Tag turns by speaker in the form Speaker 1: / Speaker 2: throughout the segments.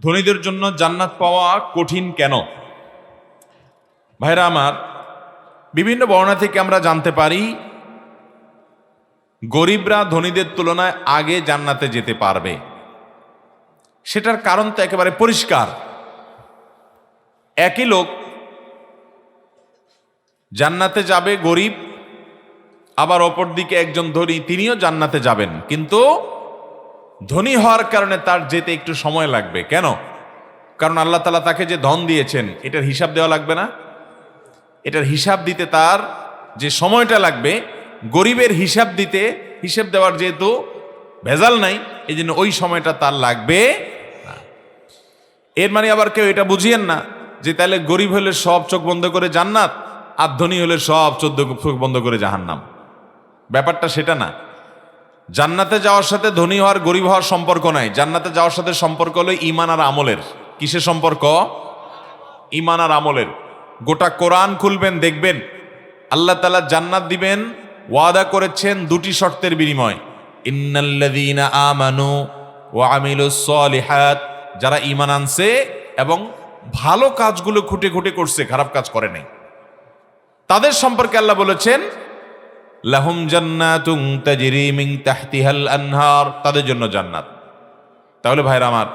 Speaker 1: ধনীদের জন্য জান্নাত পাওয়া কঠিন কেন? ভাইরা আমার, বিভিন্ন বর্ণনা থেকে আমরা জানতে পারি গরিবরা ধনীদের তুলনায় আগে জান্নাতে যেতে পারবে। সেটার কারণ তো একেবারে পরিষ্কার। একই লোক জান্নাতে যাবে গরিব, আবার অপর দিকে একজন ধনী, তিনিও জান্নাতে যাবেন, কিন্তু ধনী হওয়ার কারণে তার যেতে একটু সময় লাগবে। কেন? কারণ আল্লাহ তাআলা তাকে যে ধন দিয়েছেন এটার হিসাব দেওয়া লাগবে না? এটার হিসাব দিতে তার যে সময়টা লাগবে, গরিবের হিসাব দেওয়ার যেহেতু ভেজাল নাই, এই জন্য ওই সময়টা তার লাগবে না। এর মানে আবার কেউ এটা বুঝিয়েন না যে তাহলে গরিব হলে সব চোখ বন্ধ করে জান্নাত, আর ধনী হলে সব চোখ বন্ধ করে জাহান্নাম। ব্যাপারটা সেটা না। জান্নাতে যাওয়ার সাথে ধনী হওয়ার গরিব হওয়ার সম্পর্ক নাই। জান্নাতে যাওয়ার সাথে সম্পর্ক হলো ঈমান আর আমলের। কিসের সম্পর্ক? ঈমান আর আমলের। গোটা কোরআন খুলবেন, দেখবেন আল্লাহ তাআলা জান্নাত দিবেন, ওয়াদা করেছেন দুটি শর্তের বিনিময়। ইন্নাল্লাযীনা আমানু ওয়া আমিলুস সলিহাত, যারা ঈমান আনছে এবং ভালো কাজগুলো খুঁটে খুঁটে করছে, খারাপ কাজ করে নাই, তাদের সম্পর্কে আল্লাহ বলেছেন লাহুম জান্নাতুন তাজরি মিন তাহতিহাল আনহার, তাদের জন্য জান্নাত। তাহলে ভাইরা আমার,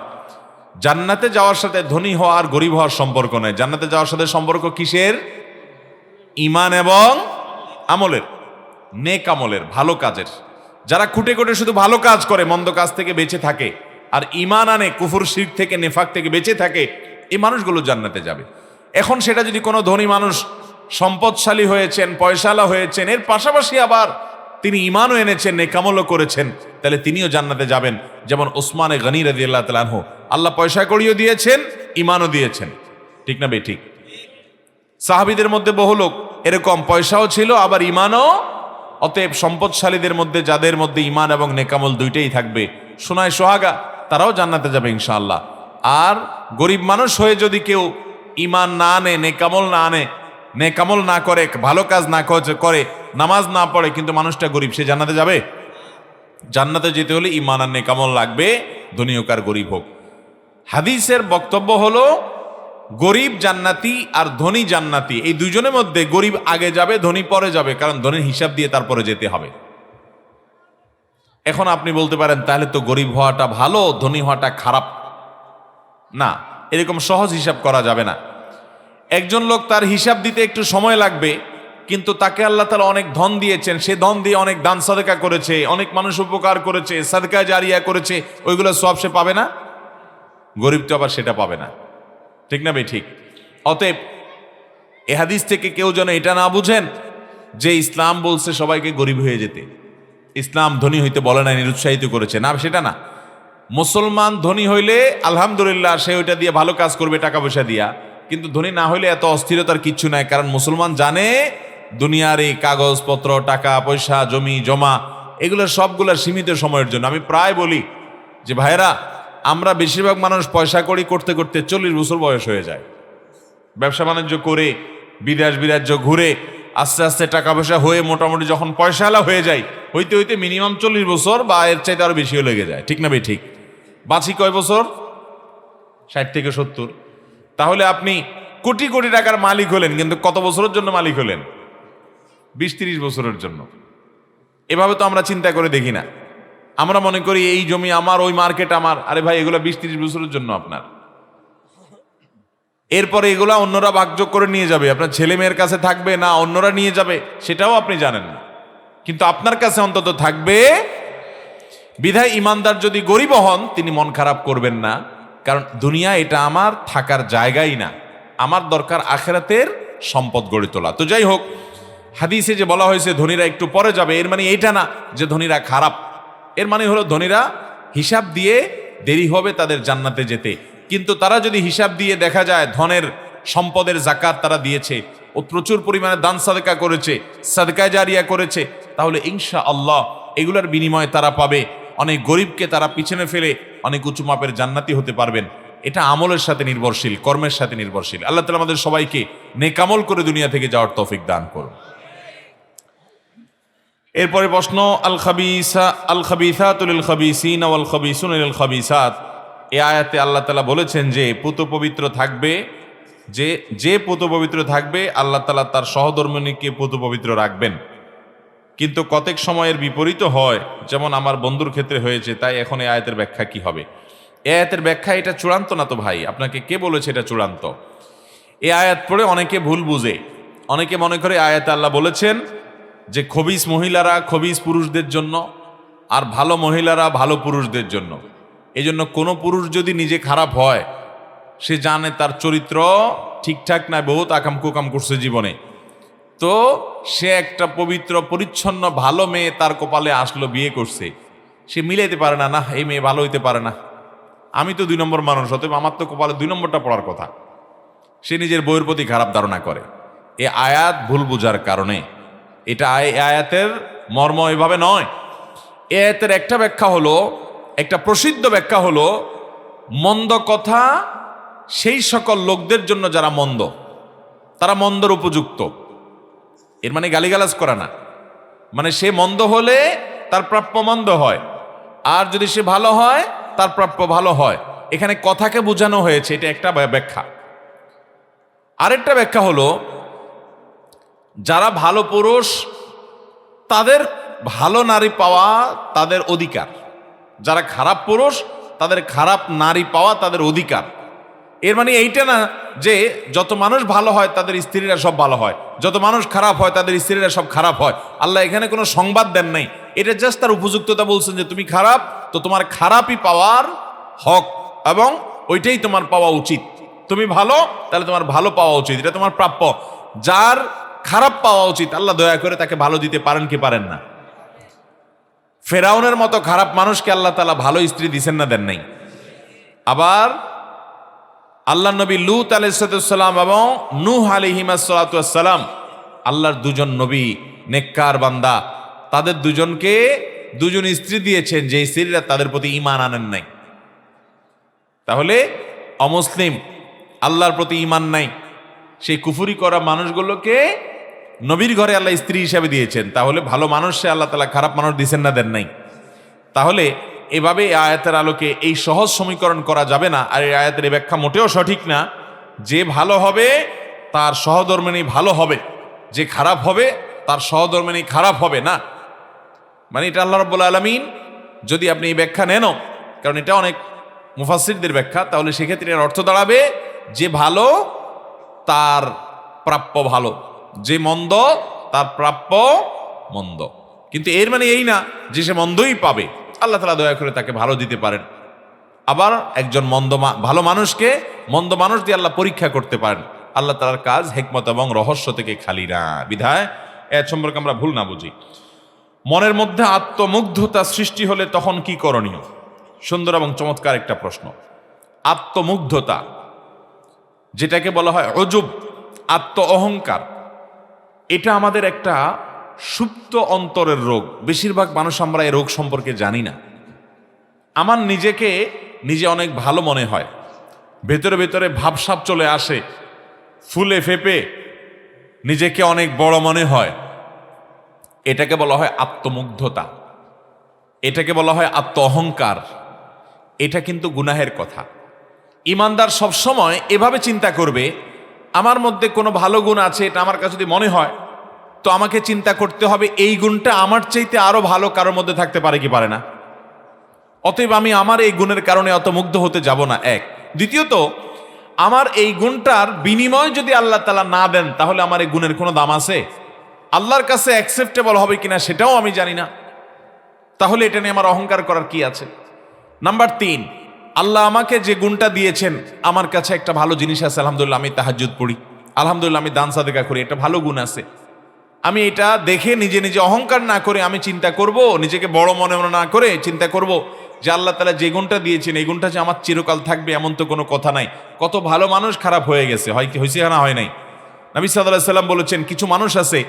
Speaker 1: জান্নাতে যাওয়ার সাথে ধনী হওয়া আর গরিব হওয়ার সম্পর্ক নয়। জান্নাতে যাওয়ার সাথে সম্পর্ক কিসের? ঈমান এবং আমলের, নেক আমলের, ভালো কাজের। যারা খুঁটে খুঁটে শুধু ভালো কাজ করে, মন্দ কাজ থেকে বেঁচে থাকে, আর ঈমান আনে, কুফর শিরক থেকে, নেফাক থেকে বেঁচে থাকে, এই মানুষগুলো জান্নাতে যাবে। এখন সেটা যদি কোনো ধনী মানুষ সম্পদশালী হয়েছেন, পয়সাওয়ালা হয়েছেন, এর পাশাপাশি আবার তিনি ঈমানও এনেছেন, নেকামলও করেছেন, তাহলে তিনিও জান্নাতে যাবেন। যেমন ওসমান গনি রাদিয়াল্লাহু তাআলা আনহু, আল্লাহ পয়সা কড়িও দিয়েছেন, ঈমানও দিয়েছেন। ঠিক না বেঠিক? সাহাবীদের মধ্যে বহু লোক এরকম পয়সাও ছিল আবার ঈমানও। অতএব সম্পদশালীদের মধ্যে যাদের মধ্যে ঈমান এবং নেকামল দুইটাই থাকবে, সোনায় সোহাগা, তারাও জান্নাতে যাবে ইনশাআল্লাহ। আর গরিব মানুষ হয়ে যদি কেউ ঈমান না আনে, নেকামল না আনে, নেকামল না করে, ভালো কাজ না করে, নামাজ না পড়ে, কিন্তু মানুষটা গরিব, সে জান্নাতে যাবে? জান্নাতে যেতে হলে ঈমান আর নেকামল লাগবে, ধনী হোক আর গরিব হোক। হাদিসের বক্তব্য হলো গরিব জান্নাতি আর ধনী জান্নাতি, এই দুজনের মধ্যে গরিব আগে যাবে, ধনী পরে যাবে, কারণ ধনীর হিসাব দিয়ে তারপরে যেতে হবে। এখন আপনি বলতে পারেন তাহলে তো গরিব হওয়াটা ভালো, ধনী হওয়াটা খারাপ। না, এরকম সহজ হিসাব করা যাবে না। একজন লোক তার হিসাব দিতে একটু সময় লাগবে, কিন্তু তাকে আল্লাহ তাআলা অনেক ধন দিয়েছেন, সে ধন দিয়ে অনেক দান সাদকা করেছে, অনেক মানুষ উপকার করেছে, সাদকা জারিয়া করেছে, ওইগুলো সব সে পাবে না? গরিব তো আবার সেটা পাবে না। ঠিক না ঠিক? অতএব এ হাদিস থেকে কেউ যেন এটা না বুঝেন যে ইসলাম বলছে সবাইকে গরিব হয়ে যেতে, ইসলাম ধনী হইতে বলে না, নিরুৎসাহিত করেছে না, সেটা না। মুসলমান ধনী হইলে আলহামদুলিল্লাহ, সে ওইটা দিয়ে ভালো কাজ করবে টাকা পয়সা দিয়া, কিন্তু ধনী না হইলে এত অস্থিরতার কিচ্ছু নাই। কারণ মুসলমান জানে দুনিয়ার এই কাগজপত্র, টাকা পয়সা, জমি জমা, এগুলো সবগুলো সীমিত সময়ের জন্য। আমি প্রায় বলি যে ভাইরা, আমরা বেশিরভাগ মানুষ পয়সা কড়ি করতে করতে 40 বছর বয়স হয়ে যায়। ব্যবসা বাণিজ্য করে, বিদেশ বিরাজ্য ঘুরে, আস্তে আস্তে টাকা পয়সা হয়ে মোটামুটি যখন পয়সাওয়ালা হয়ে যায়, হইতে হইতে মিনিমাম 40 বছর বা এর চাইতে আরো বেশিও লেগে যায়। ঠিক না ঠিক? বাঁচি কয় বছর? 60 থেকে 70। তাহলে আপনি কোটি কোটি টাকার মালিক হলেন, কিন্তু কত বছরের জন্য মালিক হলেন? 20-30 বছরের জন্য। এভাবে তো আমরা চিন্তা করে দেখি না। আমরা মনে করি এই জমি আমার, ওই মার্কেট আমার। আরে ভাই, এগুলো 20-30 বছরের জন্য আপনার। এরপরে এগুলা অন্যরা ভাগযোগ করে নিয়ে যাবে, আপনার ছেলে মেয়ের কাছে থাকবে না অন্যরা নিয়ে যাবে, সেটাও আপনি জানেন না, কিন্তু আপনার কাছে অন্তত থাকবে। বিধায় ইমানদার যদি গরিব হন, তিনি মন খারাপ করবেন না, কারণ দুনিয়া এটা আমার থাকার জায়গাই না, আমার দরকার আখিরাতের সম্পদ গড়ে তোলা। তো যাই হোক, হাদিসে যে বলা হয়েছে ধনীরা একটু পরে যাবে, এর মানে এইটা না যে ধনীরা খারাপ। এর মানে হলো ধনীরা হিসাব দিয়ে দেরি হবে তাদের জান্নাতে যেতে, কিন্তু তারা যদি হিসাব দিয়ে দেখা যায় ধনের সম্পদের যাকাত তারা দিয়েছে, ও প্রচুর পরিমাণে দান সাদকা করেছে, সাদকা জারিয়া করেছে, তাহলে ইনশাআল্লাহ এগুলোর বিনিময়ে তারা পাবে। অনেক গরিবকে তারা পিছনে ফেলে অনেক উঁচু মাপের জান্নাতি হতে পারবেন। এটা আমলের সাথে নির্ভরশীল, কর্মের সাথে নির্ভরশীল। আল্লাহ তাআলা আমাদের সবাইকে নেকামল করে দুনিয়া থেকে যাওয়ার তৌফিক দান করুন। এরপরে প্রশ্ন, আল খাবিসাতু লিল খাবিসিন ওয়াল খাবিসুনা লিল খাবিসাত, এই আয়াতে আল্লাহ তাআলা বলেছেন যে পুত পবিত্র থাকবে, যে পুত পবিত্র থাকবে আল্লাহ তাআলা তার সহধর্মিণীকে পুত পবিত্র রাখবেন। কিন্তু কতক সময়ের বিপরীত হয়, যেমন আমার বন্ধুর ক্ষেত্রে হয়েছে। তাই এখন এই আয়াতের ব্যাখ্যা কি হবে? এই আয়াতের ব্যাখ্যা এটা চূড়ান্ত না তো ভাই, আপনাকে কে বলেছে এটা চূড়ান্ত? এই আয়াত পড়ে অনেকে ভুল বুঝে, অনেকে মনে করে আয়াতে আল্লাহ বলেছেন যে খবিস মহিলারা খবিস পুরুষদের জন্য, আর ভালো মহিলারা ভালো পুরুষদের জন্য। এই জন্য কোনো পুরুষ যদি নিজে খারাপ হয়, সে জানে তার চরিত্র ঠিকঠাক না, বহুত আকাম কুকাম করছে জীবনে, তো সে একটা পবিত্র পরিচ্ছন্ন ভালো মেয়ে তার কপালে আসলো, বিয়ে করছে, সে মিলাইতে পারে না, না এই মেয়ে ভালো হইতে পারে না, আমি তো 2 নম্বর মানুষ, অতএব আমার তো কপালে 2 নম্বরটা পড়ার কথা। সে নিজের বইয়ের প্রতি খারাপ ধারণা করে। এই আয়াত ভুল বুঝার কারণে, এটা আয়াতের মর্ম এভাবে নয়। এই আয়াতের একটা ব্যাখ্যা হলো, একটা প্রসিদ্ধ ব্যাখ্যা হলো, মন্দ কথা সেই সকল লোকদের জন্য যারা মন্দ, তারা মন্দর উপযুক্ত। এর মানে গালিগালাজ করা না, মানে সে মন্দ হলে তার প্রাপ্য মন্দ হয়, আর যদি সে ভালো হয় তার প্রাপ্য ভালো হয়। এখানে কথাকে বোঝানো হয়েছে, এটা একটা ব্যাখ্যা। আরেকটা ব্যাখ্যা হলো, যারা ভালো পুরুষ তাদের ভালো নারী পাওয়া তাদের অধিকার, যারা খারাপ পুরুষ তাদের খারাপ নারী পাওয়া তাদের অধিকার। এর মানে এইটা না যে যত মানুষ ভালো হয় তাদের স্ত্রীরা সব ভালো হয়, যত মানুষ খারাপ হয় তাদের স্ত্রীরা সব খারাপ হয়। আল্লাহ এখানে কোনো সংবাদ দেন নাই, এটা জাস্ট তার উপযুক্ততা বলছেন যে তুমি খারাপ, তো তোমার খারাপই পাওয়ার হক এবং ওইটাই তোমার পাওয়া উচিত। তুমি ভালো, তাহলে তোমার ভালো পাওয়া উচিত, এটা তোমার প্রাপ্য। যার খারাপ পাওয়া উচিত, আল্লাহ দয়া করে তাকে ভালো দিতে পারেন কি পারেন না? ফেরাউনের মতো খারাপ মানুষকে আল্লাহ তাআলা ভালো স্ত্রী দিছেন না, দেন নাই? আবার আল্লাহ নবী লূত আলাইহিস সালাম এবং নূহ আলাইহিস সালাম, আল্লাহর 2 জন নবী নেককার বান্দা, তাদের 2 জনকে 2 জন স্ত্রী দিয়েছেন যে স্ত্রীরা তাদের প্রতি ঈমান আনেন নাই। তাহলে অমুসলিম, আল্লাহর প্রতি ঈমান নাই, সেই কুফরি করা মানুষগুলোকে নবীর ঘরে আল্লাহ স্ত্রী হিসাবে দিয়েছেন। তাহলে ভালো মানুষে আল্লাহ তাআলা খারাপ মানুষ দিয়েছেন না, দেন নাই? তাহলে এভাবে এই আয়াতের আলোকে এই সহজ সমীকরণ করা যাবে না। আর এই আয়াতের ব্যাখ্যা মোটেও সঠিক না যে ভালো হবে তার সহধর্মিণী ভালো হবে, যে খারাপ হবে তার সহধর্মিণী খারাপ হবে না। মানে এটা আল্লাহ রাব্বুল আলামিন, যদি আপনি এই ব্যাখ্যা নেন, কারণ এটা অনেক মুফাসসিরদের ব্যাখ্যা, তাহলে সেক্ষেত্রে এর অর্থ দাঁড়াবে যে ভালো তার প্রাপ্য ভালো, যে মন্দ তার প্রাপ্য মন্দ। কিন্তু এর মানে এই না যে সে মন্দই পাবে, আল্লাহ তাআলা দয়া করে তাকে ভালো দিতে পারেন। আবার একজন ভালো মানুষকে মন্দ মানুষ দিয়ে আল্লাহ পরীক্ষা করতে পারেন। আল্লাহ তাআলার কাজ হিকমত এবং রহস্য থেকে খালি না, বিধায় এর সম্পর্কে আমরা ভুল না বুঝি। মনের মধ্যে আত্মমুগ্ধতা সৃষ্টি হলে তখন কি করণীয়? সুন্দর এবং চমৎকার একটা প্রশ্ন। আত্মমুগ্ধতা, যেটাকে বলা হয় অজুব, আত্ম অহংকার, এটা আমাদের একটা সুপ্ত অন্তরের রোগ। বেশিরভাগ মানুষ আমরা এই রোগ সম্পর্কে জানি না। আমার নিজেকে নিজে অনেক ভালো মনে হয়, ভেতরে ভেতরে ভাবসাব চলে আসে, ফুলে ফেপে নিজেকে অনেক বড় মনে হয়। এটাকে বলা হয় আত্মমুগ্ধতা, এটাকে বলা হয় আত্ম অহংকার। এটা কিন্তু গুনাহের কথা। ইমানদার সবসময় এভাবে চিন্তা করবে, আমার মধ্যে কোনো ভালো গুণ আছে, এটা আমার কাছে যদি মনে হয়, তো আমাকে চিন্তা করতে হবে এই গুণটা আমার চাইতে আরো ভালো কারোর মধ্যে থাকতে পারে কি পারে না। অতএব আমি আমার এই গুণের কারণে অত মুগ্ধ হতে যাব না, এক। দ্বিতীয়ত, আমার এই গুণটার বিনিময় যদি আল্লাহ তাআলা না দেন, তাহলে আমার এই গুণের কোনো দাম আছে? আল্লাহর কাছে অ্যাকসেপ্টেবল হবে কিনা সেটাও আমি জানি না, তাহলে এটা নিয়ে আমার অহংকার করার কি আছে? নাম্বার 3, আল্লাহ আমাকে যে গুণটা দিয়েছেন, আমার কাছে একটা ভালো জিনিস আছে, আলহামদুলিল্লাহ আমি তাহাজ্জুদ পড়ি, আলহামদুলিল্লাহ আমি দান সাদেকা করি, এটা ভালো গুণ আছে। আমি এটা দেখে নিজে নিজে অহংকার না করে আমি চিন্তা করব, নিজেকে বড় মনে না করে চিন্তা করব যে আল্লাহ তাআলা যে গুণটা দিয়েছেন এই গুণটা যে আমার চিরকাল থাকবে এমন তো কোনো কথা নাই। কত ভালো মানুষ খারাপ হয়ে গেছে, হয় কি হয়েছে না হয় নাই? নবী সাল্লাল্লাহু আলাইহি সাল্লাম বলেছেন, কিছু মানুষ আছে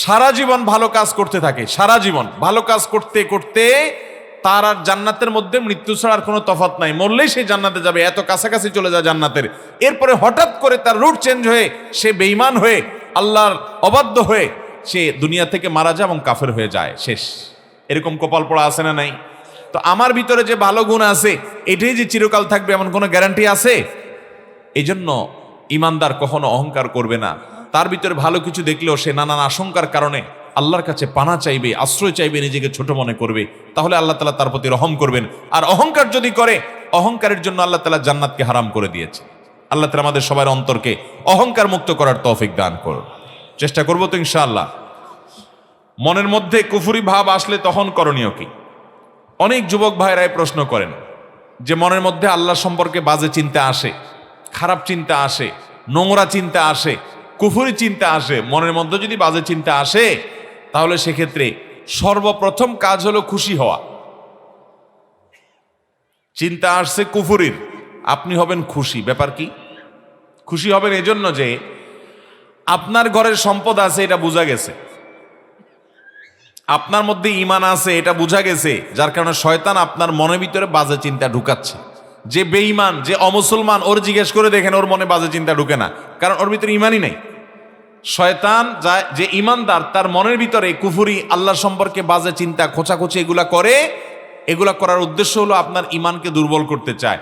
Speaker 1: সারা জীবন ভালো কাজ করতে থাকে, সারা জীবন ভালো কাজ করতে করতে তার আর জান্নাতের মধ্যে মৃত্যু ছাড়ার কোনো তফাৎ নাই, মরলেই সে জান্নাতে যাবে, এত কাছাকাছি চলে যায় জান্নাতের। এরপরে হঠাৎ করে তার রুট চেঞ্জ হয়ে সে বেঈমান হয়ে আল্লাহর অবাধ্য হয়ে সে দুনিয়া থেকে মারা যায় এবং কাফের হয়ে যায়, শেষ। এরকম কপাল পড়া আছে না নাই? তো আমার ভিতরে যে ভালো গুণ আছে এটাই যে চিরকাল থাকবে এমন কোনো গ্যারান্টি আছে? এই জন্য ইমানদার কখনো অহংকার করবে না। তার ভিতরে ভালো কিছু দেখলেও সে নানান আশঙ্কার কারণে আল্লাহর কাছে পানা চাইবে, আশ্রয় চাইবে, নিজেকে ছোট মনে করবে। তাহলে আল্লাহ তাআলা তার প্রতি রহম করবেন। আর অহংকার যদি করে, অহংকারের জন্য আল্লাহ তাআলা জান্নাতকে হারাম করে দিয়েছে। আল্লাহ তাআলা আমাদের সবার অন্তরকে অহংকার মুক্ত করার তৌফিক দান করুন। চেষ্টা করবো তো ইনশাআল্লাহ। মনের মধ্যে কুফরি ভাব আসলে তখন করণীয় কি? অনেক যুবক ভাইরাই প্রশ্ন করেন যে মনের মধ্যে আল্লাহ সম্পর্কে বাজে চিন্তা আসে, খারাপ চিন্তা আসে, নোংরা চিন্তা আসে, কুফরি চিন্তা আসে। মনের মধ্যে যদি বাজে চিন্তা আসে তাহলে সেক্ষেত্রে সর্বপ্রথম কাজ হলো খুশি হওয়া। চিন্তা আসছে কুফরির, আপনি হবেন খুশি। ব্যাপার কি? খুশি হবেন এজন্য যে আপনার ঘরের সম্পদ আছে, এটা বোঝা গেছে। আপনার মধ্যে ঈমান আছে, এটা বোঝা গেছে। যার কারণে শয়তান আপনার মনের ভিতরে বাজে চিন্তা ঢুকাচ্ছে। যে বেঈমান, যে অমুসলমান, ওর জিজ্ঞেস করে দেখেন, ওর মনে বাজে চিন্তা ঢুকে না, কারণ ওর ভিতরে ঈমানই নেই। শয়তান যে ঈমানদার, তার মনের ভিতরে কুফরি, আল্লাহ সম্পর্কে বাজে চিন্তা, খোঁচাখুচি এগুলা করে। এগুলা করার উদ্দেশ্য হলো আপনার ঈমানকে দুর্বল করতে চায়।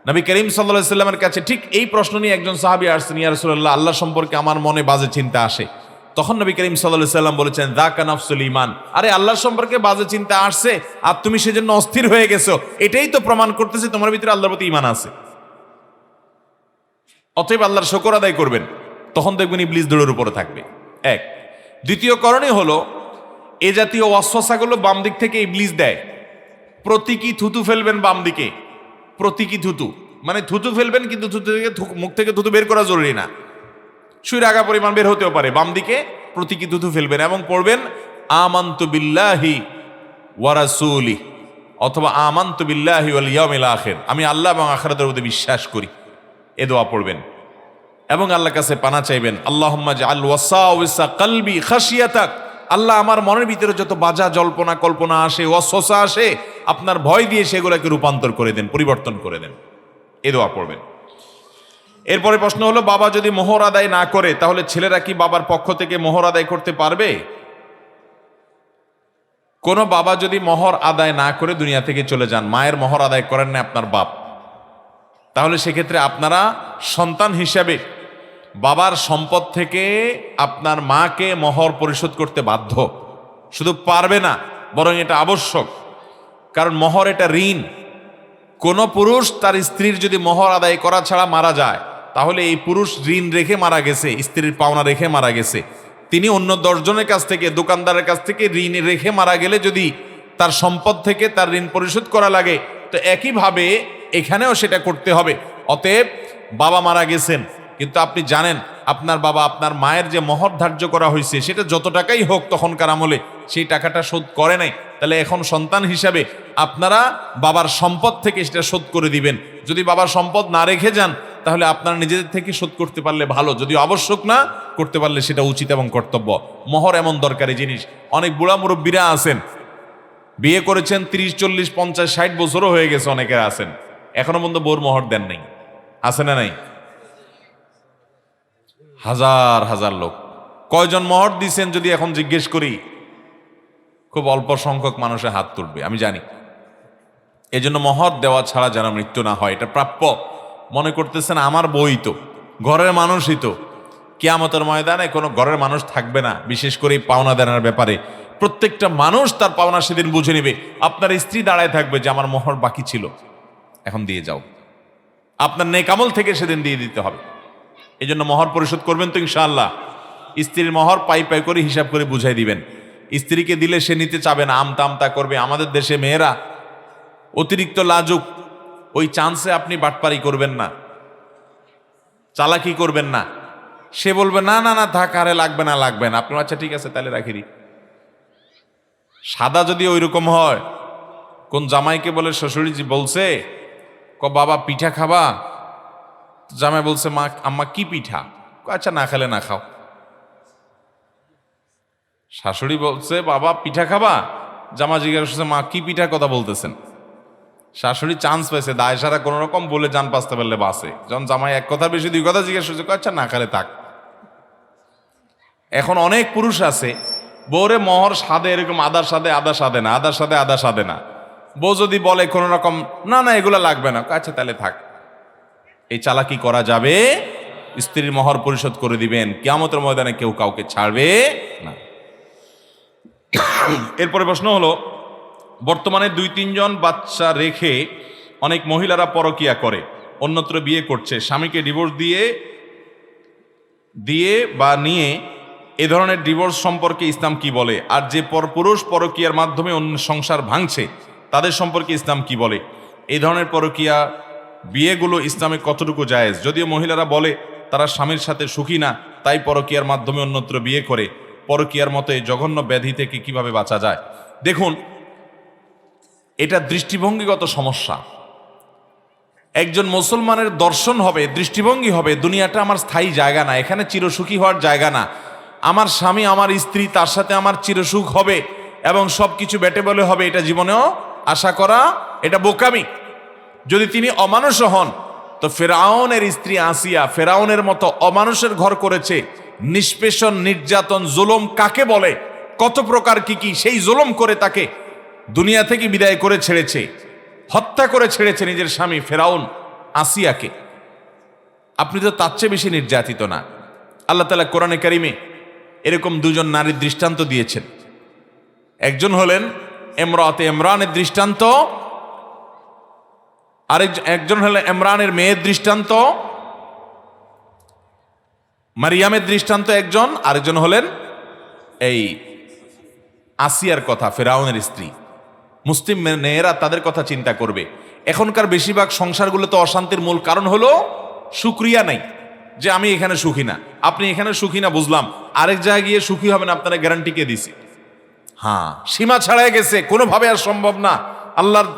Speaker 1: নবী করিম সাল্লাল্লাহু আলাইহি সাল্লামের কাছে ঠিক এই প্রশ্ন নিয়ে একজন সাহাবী আসছেন, ইয়া রাসূলুল্লাহ, আল্লাহ সম্পর্কে আমার মনে বাজে চিন্তা আসে। তখন নবী করিম সাল্লাল্লাহু আলাইহি সাল্লাম বলেছেন, যাকা নাফসুল ঈমান। আরে আল্লাহ সম্পর্কে বাজে চিন্তা আসছে আর তুমি সেজন্য অস্থির হয়ে গেছো, এটাই তো প্রমাণ করতেছে তোমার ভিতরে আল্লাহর প্রতি ঈমান আছে। অতএব আল্লাহর শুকর আদায় করবেন, তখন দেখবেন ইবলিস দৌড়ের উপরে থাকবে। এক। দ্বিতীয় করণীয় হলো, এ জাতীয় ওয়াসওয়াসাগুলো বাম দিক থেকে ইবলিস দেয়। প্রতীকী থুতু ফেলবেন বাম দিকে, প্রতীকী থুতু মানে থুতু ফেলবেন, কিন্তু থুতু থেকে মুখ থেকে থুতু বের করা জরুরি না, সুইর আগা পরিমাণ বের হতেও পারে। বাম দিকে প্রতীকী থুতু ফেলবেন এবং পড়বেন আমানতু বিল্লাহি ওয়া রাসূলিহি, অথবা আমানতু বিল্লাহি ওয়াল ইয়াউমিল আখির, আমি আল্লাহ এবং আখিরাতের প্রতি বিশ্বাস করি। এ দোয়া পড়বেন এবং আল্লাহর কাছে পানা চাইবেন, আল্লাহুম্মা জাআল ওয়াসাওয়িসা কলবি খাশিয়াতাক। আল্লাহ, আমার মনের ভিতরে যত বাজা জল্পনা কল্পনা আসে, ওয়াসওয়াসা আসে, আপনার ভয় দিয়ে সেগুলোকে রূপান্তর করে দেন, পরিবর্তন করে দেন। এ দোয়া পড়বেন। এরপরে প্রশ্ন হলো, বাবা যদি মোহর আদায় না করে তাহলে ছেলেরা কি বাবার পক্ষ থেকে মোহর আদায় করতে পারবে? কোন বাবা যদি মোহর আদায় না করে দুনিয়া থেকে চলে যান, মায়ের মোহর আদায় করেন না আপনার বাপ, তাহলে সেক্ষেত্রে আপনারা সন্তান হিসাবে বাবার সম্পদ থেকে আপনার মাকে মোহর পরিশোধ করতে বাধ্য। শুধু পারবে না, বরং এটা আবশ্যক। কারণ মোহর এটা ঋণ। কোন পুরুষ তার স্ত্রীর যদি মোহর আদায় করা ছাড়া মারা যায়, তাহলে এই পুরুষ ঋণ রেখে মারা গেছে, স্ত্রীর পাওনা রেখে মারা গেছে। তিনি অন্য 10 জনের কাছ থেকে, দোকানদারের কাছ থেকে ঋণ রেখে মারা গেলে যদি তার সম্পদ থেকে তার ঋণ পরিশোধ করা লাগে, তো একইভাবে এখানেও সেটা করতে হবে। অতএব বাবা মারা গেছেন, কিন্তু আপনি জানেন আপনার বাবা আপনার মায়ের যে মোহর ধার্য করা হয়েছে সেটা যত টাকাই হোক তখনকার আমলে, সেই টাকাটা শোধ করে নাই, তাহলে এখন সন্তান হিসাবে আপনারা বাবার সম্পদ থেকে সেটা শোধ করে দিবেন। যদি বাবার সম্পদ না রেখে যান তাহলে আপনারা নিজেদের থেকে শোধ করতে পারলে ভালো, যদি আবশ্যক না করতে পারলে সেটা উচিত এবং কর্তব্য। মোহর এমন দরকারি জিনিস। অনেক বুড়া মুরব্বীরা আছেন, বিয়ে করেছেন 30, 40, 50, 60 বছরও হয়ে গেছে, অনেকের আছেন এখনো পর্যন্ত বউর মোহর দেন নাই। আছে না নাই? হাজার হাজার লোক। কয়জন মোহর দিচ্ছেন যদি এখন জিজ্ঞেস করি, খুব অল্প সংখ্যক মানুষের হাত তুলবে, আমি জানি। এজন্য মোহর দেওয়া ছাড়া যেন মৃত্যু না হয়, এটা প্রাপ্য। মনে করতেছেন আমার বই তো, ঘরের মানুষই তো, কিয়ামতের ময়দানে কোনো ঘরের মানুষ থাকবে না, বিশেষ করে পাওনা দেনার ব্যাপারে। প্রত্যেকটা মানুষ তার পাওনা সেদিন বুঝে নেবে। আপনার স্ত্রী দাঁড়ায় থাকবে যে আমার মোহর বাকি ছিল, এখন দিয়ে যাও। আপনার নেকামল থেকে সেদিন দিয়ে দিতে হবে। এই জন্য মোহর পরিশোধ করবেন তো ইনশাআল্লাহ। স্ত্রীর মোহর পাই পাই করে হিসাব করে বুঝাই দিবেন। স্ত্রীকে দিলে সে নিতে চাবে না, আমতা আমতা করবে। আমাদের দেশে মেয়েরা অতিরিক্ত লাজুক, ওই চান্সে আপনি বাটপারি করবেন না, চালাকি করবেন না। সে বলবে না না না থাক, আরে লাগবে না লাগবে না। আপনি আচ্ছা ঠিক আছে তাহলে রাখি। সাদা যদি ওই রকম হয়, কোন জামাইকে বলে শ্বশুরি বলছে, বাবা পিঠা খাবা? জামাই বলছে মা আম্মা কি পিঠা? আচ্ছা না খেলে না খাও। শাশুড়ি বলছে বাবা পিঠা খাবা? জামা জিজ্ঞাসা করছে মা কি পিঠার কথা বলতেছেন? শাশুড়ি চান্স পাইছে, দায় সারা কোন রকম বলে যান বাঁচতে পারলে বাসে। যখন জামাই এক কথা বেশি 2 কথা জিজ্ঞাসা করছে, আচ্ছা না খেলে থাক। এখন অনেক পুরুষ আছে বউরে মোহর সাদে এরকম আদার সাদে আদা সাদে না, আদার সাদে আদা সাদে না, বউ যদি বলে কোনো রকম না না এগুলো লাগবে না, আচ্ছা তাহলে থাক, এই চালাকি করা যাবে? স্ত্রীর মহর পরিশোধ করে দিবেন, কিয়ামতের ময়দানে কেউ কাউকে ছাড়বে না। এরপরে প্রশ্ন হলো, বর্তমানে 2-3 জন বাচ্চা রেখে অনেক মহিলারা পরকিয়া করে, অন্যত্র বিয়ে করছে, স্বামীকে ডিভোর্স দিয়ে বা নিয়ে, এ ধরনের ডিভোর্স সম্পর্কে ইসলাম কি বলে? আর যে পুরুষ পরকিয়ার মাধ্যমে অন্য সংসার ভাঙছে তাদের সম্পর্কে ইসলাম কি বলে? এই ধরনের পরকিয়া বিয়েগুলো ইসলামে কতটুকু জায়েজ? যদিও মহিলারা বলে তারা স্বামীর সাথে সুখী না, তাই পরকিয়ার মাধ্যমে অন্যত্র বিয়ে করে, পরকিয়ার মতো এই জঘন্য ব্যাধি থেকে কিভাবে বাঁচা যায়? দেখুন, এটা দৃষ্টিভঙ্গিগত সমস্যা। একজন মুসলমানের দর্শন হবে, দৃষ্টিভঙ্গি হবে, দুনিয়াটা আমার স্থায়ী জায়গা না, এখানে চিরসুখী হওয়ার জায়গা না, আমার স্বামী আমার স্ত্রী তার সাথে আমার চিরসুখ হবে এবং সব কিছু বেটে বলে হবে, এটা জীবনেও আশা করা এটা বোকামি। যদি তিনি অমানুষ হন, তো ফেরাউনের স্ত্রী আসিয়া ফেরাউনের মতো অমানুষের ঘর করেছে। নিষ্পেষণ, নির্যাতন, জুলুম কাকে বলে, কত প্রকার কি কি, সেই জুলুম করে তাকে দুনিয়া থেকে বিদায় করে ছেড়েছে, হত্যা করে ছেড়েছে নিজের স্বামী ফেরাউন আসিয়াকে। আপনি তো তার চেয়ে বেশি নির্যাতিত না। আল্লাহ তাআলা কোরআনে কারিমে এরকম 2 জন নারীর দৃষ্টান্ত দিয়েছেন। একজন হলেন ইমরাতে ইমরানের দৃষ্টান্ত, একজন হলেন ইমরানের মেয়ের দৃষ্টান্ত, মারিয়ামের দৃষ্টান্ত একজন, আরেকজন হলেন এই আসিয়ার কথা, ফেরাউনের স্ত্রী। মুসলিম মেয়েরা তাদের কথা চিন্তা করবে। এখনকার বেশিরভাগ সংসারগুলো তো অশান্তির মূল কারণ হলো শুকরিয়া নাই, যে আমি এখানে সুখী না, আপনি এখানে সুখী না বুঝলাম, আরেক জায়গায় গিয়ে সুখী হবেন আপনারা গ্যারান্টি কে দিছি? হ্যাঁ, সীমা ছাড়াই গেছে, কোনোভাবে আর সম্ভব না। আল্লাহর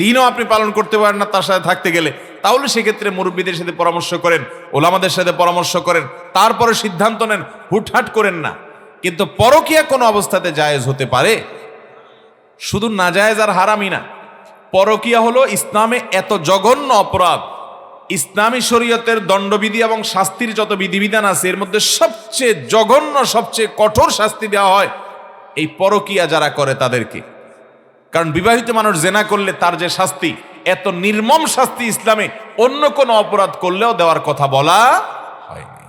Speaker 1: দিনও আপনি পালন করতে পারেন না তার সাথে থাকতে গেলে, তাহলে সেক্ষেত্রে মুরব্বীদের সাথে পরামর্শ করেন, ওলামাদের সাথে পরামর্শ করেন, তারপরে সিদ্ধান্ত নেন, হুটহাট করেন না। কিন্তু পরকীয়া কোনো অবস্থাতে জায়েজ হতে পারে? শুধু নাজায়েজ আর হারামই না, পরকীয়া হলো ইসলামে এত জঘন্য অপরাধ। ইসলামী শরীয়তের দণ্ডবিধি এবং শাস্তির যত বিধিবিধান আছে, এর মধ্যে সবচেয়ে জঘন্য, সবচেয়ে কঠোর শাস্তি দেওয়া হয় এই পরকীয়া যারা করে তাদেরকে। কারণ বিবাহিত মানুষ জেনা করলে তার যে শাস্তি, এত নির্মম শাস্তি ইসলামে অন্য কোনো অপরাধ করলেও দেওয়ার কথা বলা হয়নি।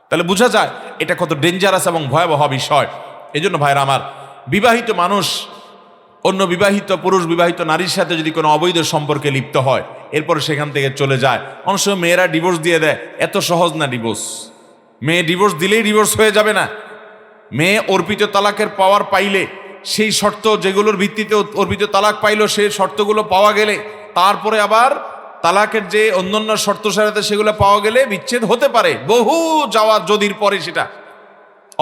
Speaker 1: তাহলে বোঝা যায় এটা কত ডেঞ্জারাস এবং ভয়াবহ বিষয়। এই জন্য ভাইরা আমার, বিবাহিত মানুষ অন্য বিবাহিত পুরুষ বিবাহিত নারীর সাথে যদি কোনো অবৈধ সম্পর্কে লিপ্ত হয়, এরপর সেখান থেকে চলে যায়, অনেক সময় মেয়েরা ডিভোর্স দিয়ে দেয়। এত সহজ না ডিভোর্স। মেয়ে ডিভোর্স দিলেই ডিভোর্স হয়ে যাবে না। মেয়ে অর্পিত তালাকের পাওয়ার পাইলে, সেই শর্ত যেগুলোর ভিত্তিতে অর্পিত তালাক পাইলো, সেই শর্তগুলো পাওয়া গেলে, তারপরে আবার তালাকের যে অন্যান্য শর্ত সারাতে সেগুলো পাওয়া গেলে বিচ্ছেদ হতে পারে, বহু যাওয়ার যদির পরে সেটা।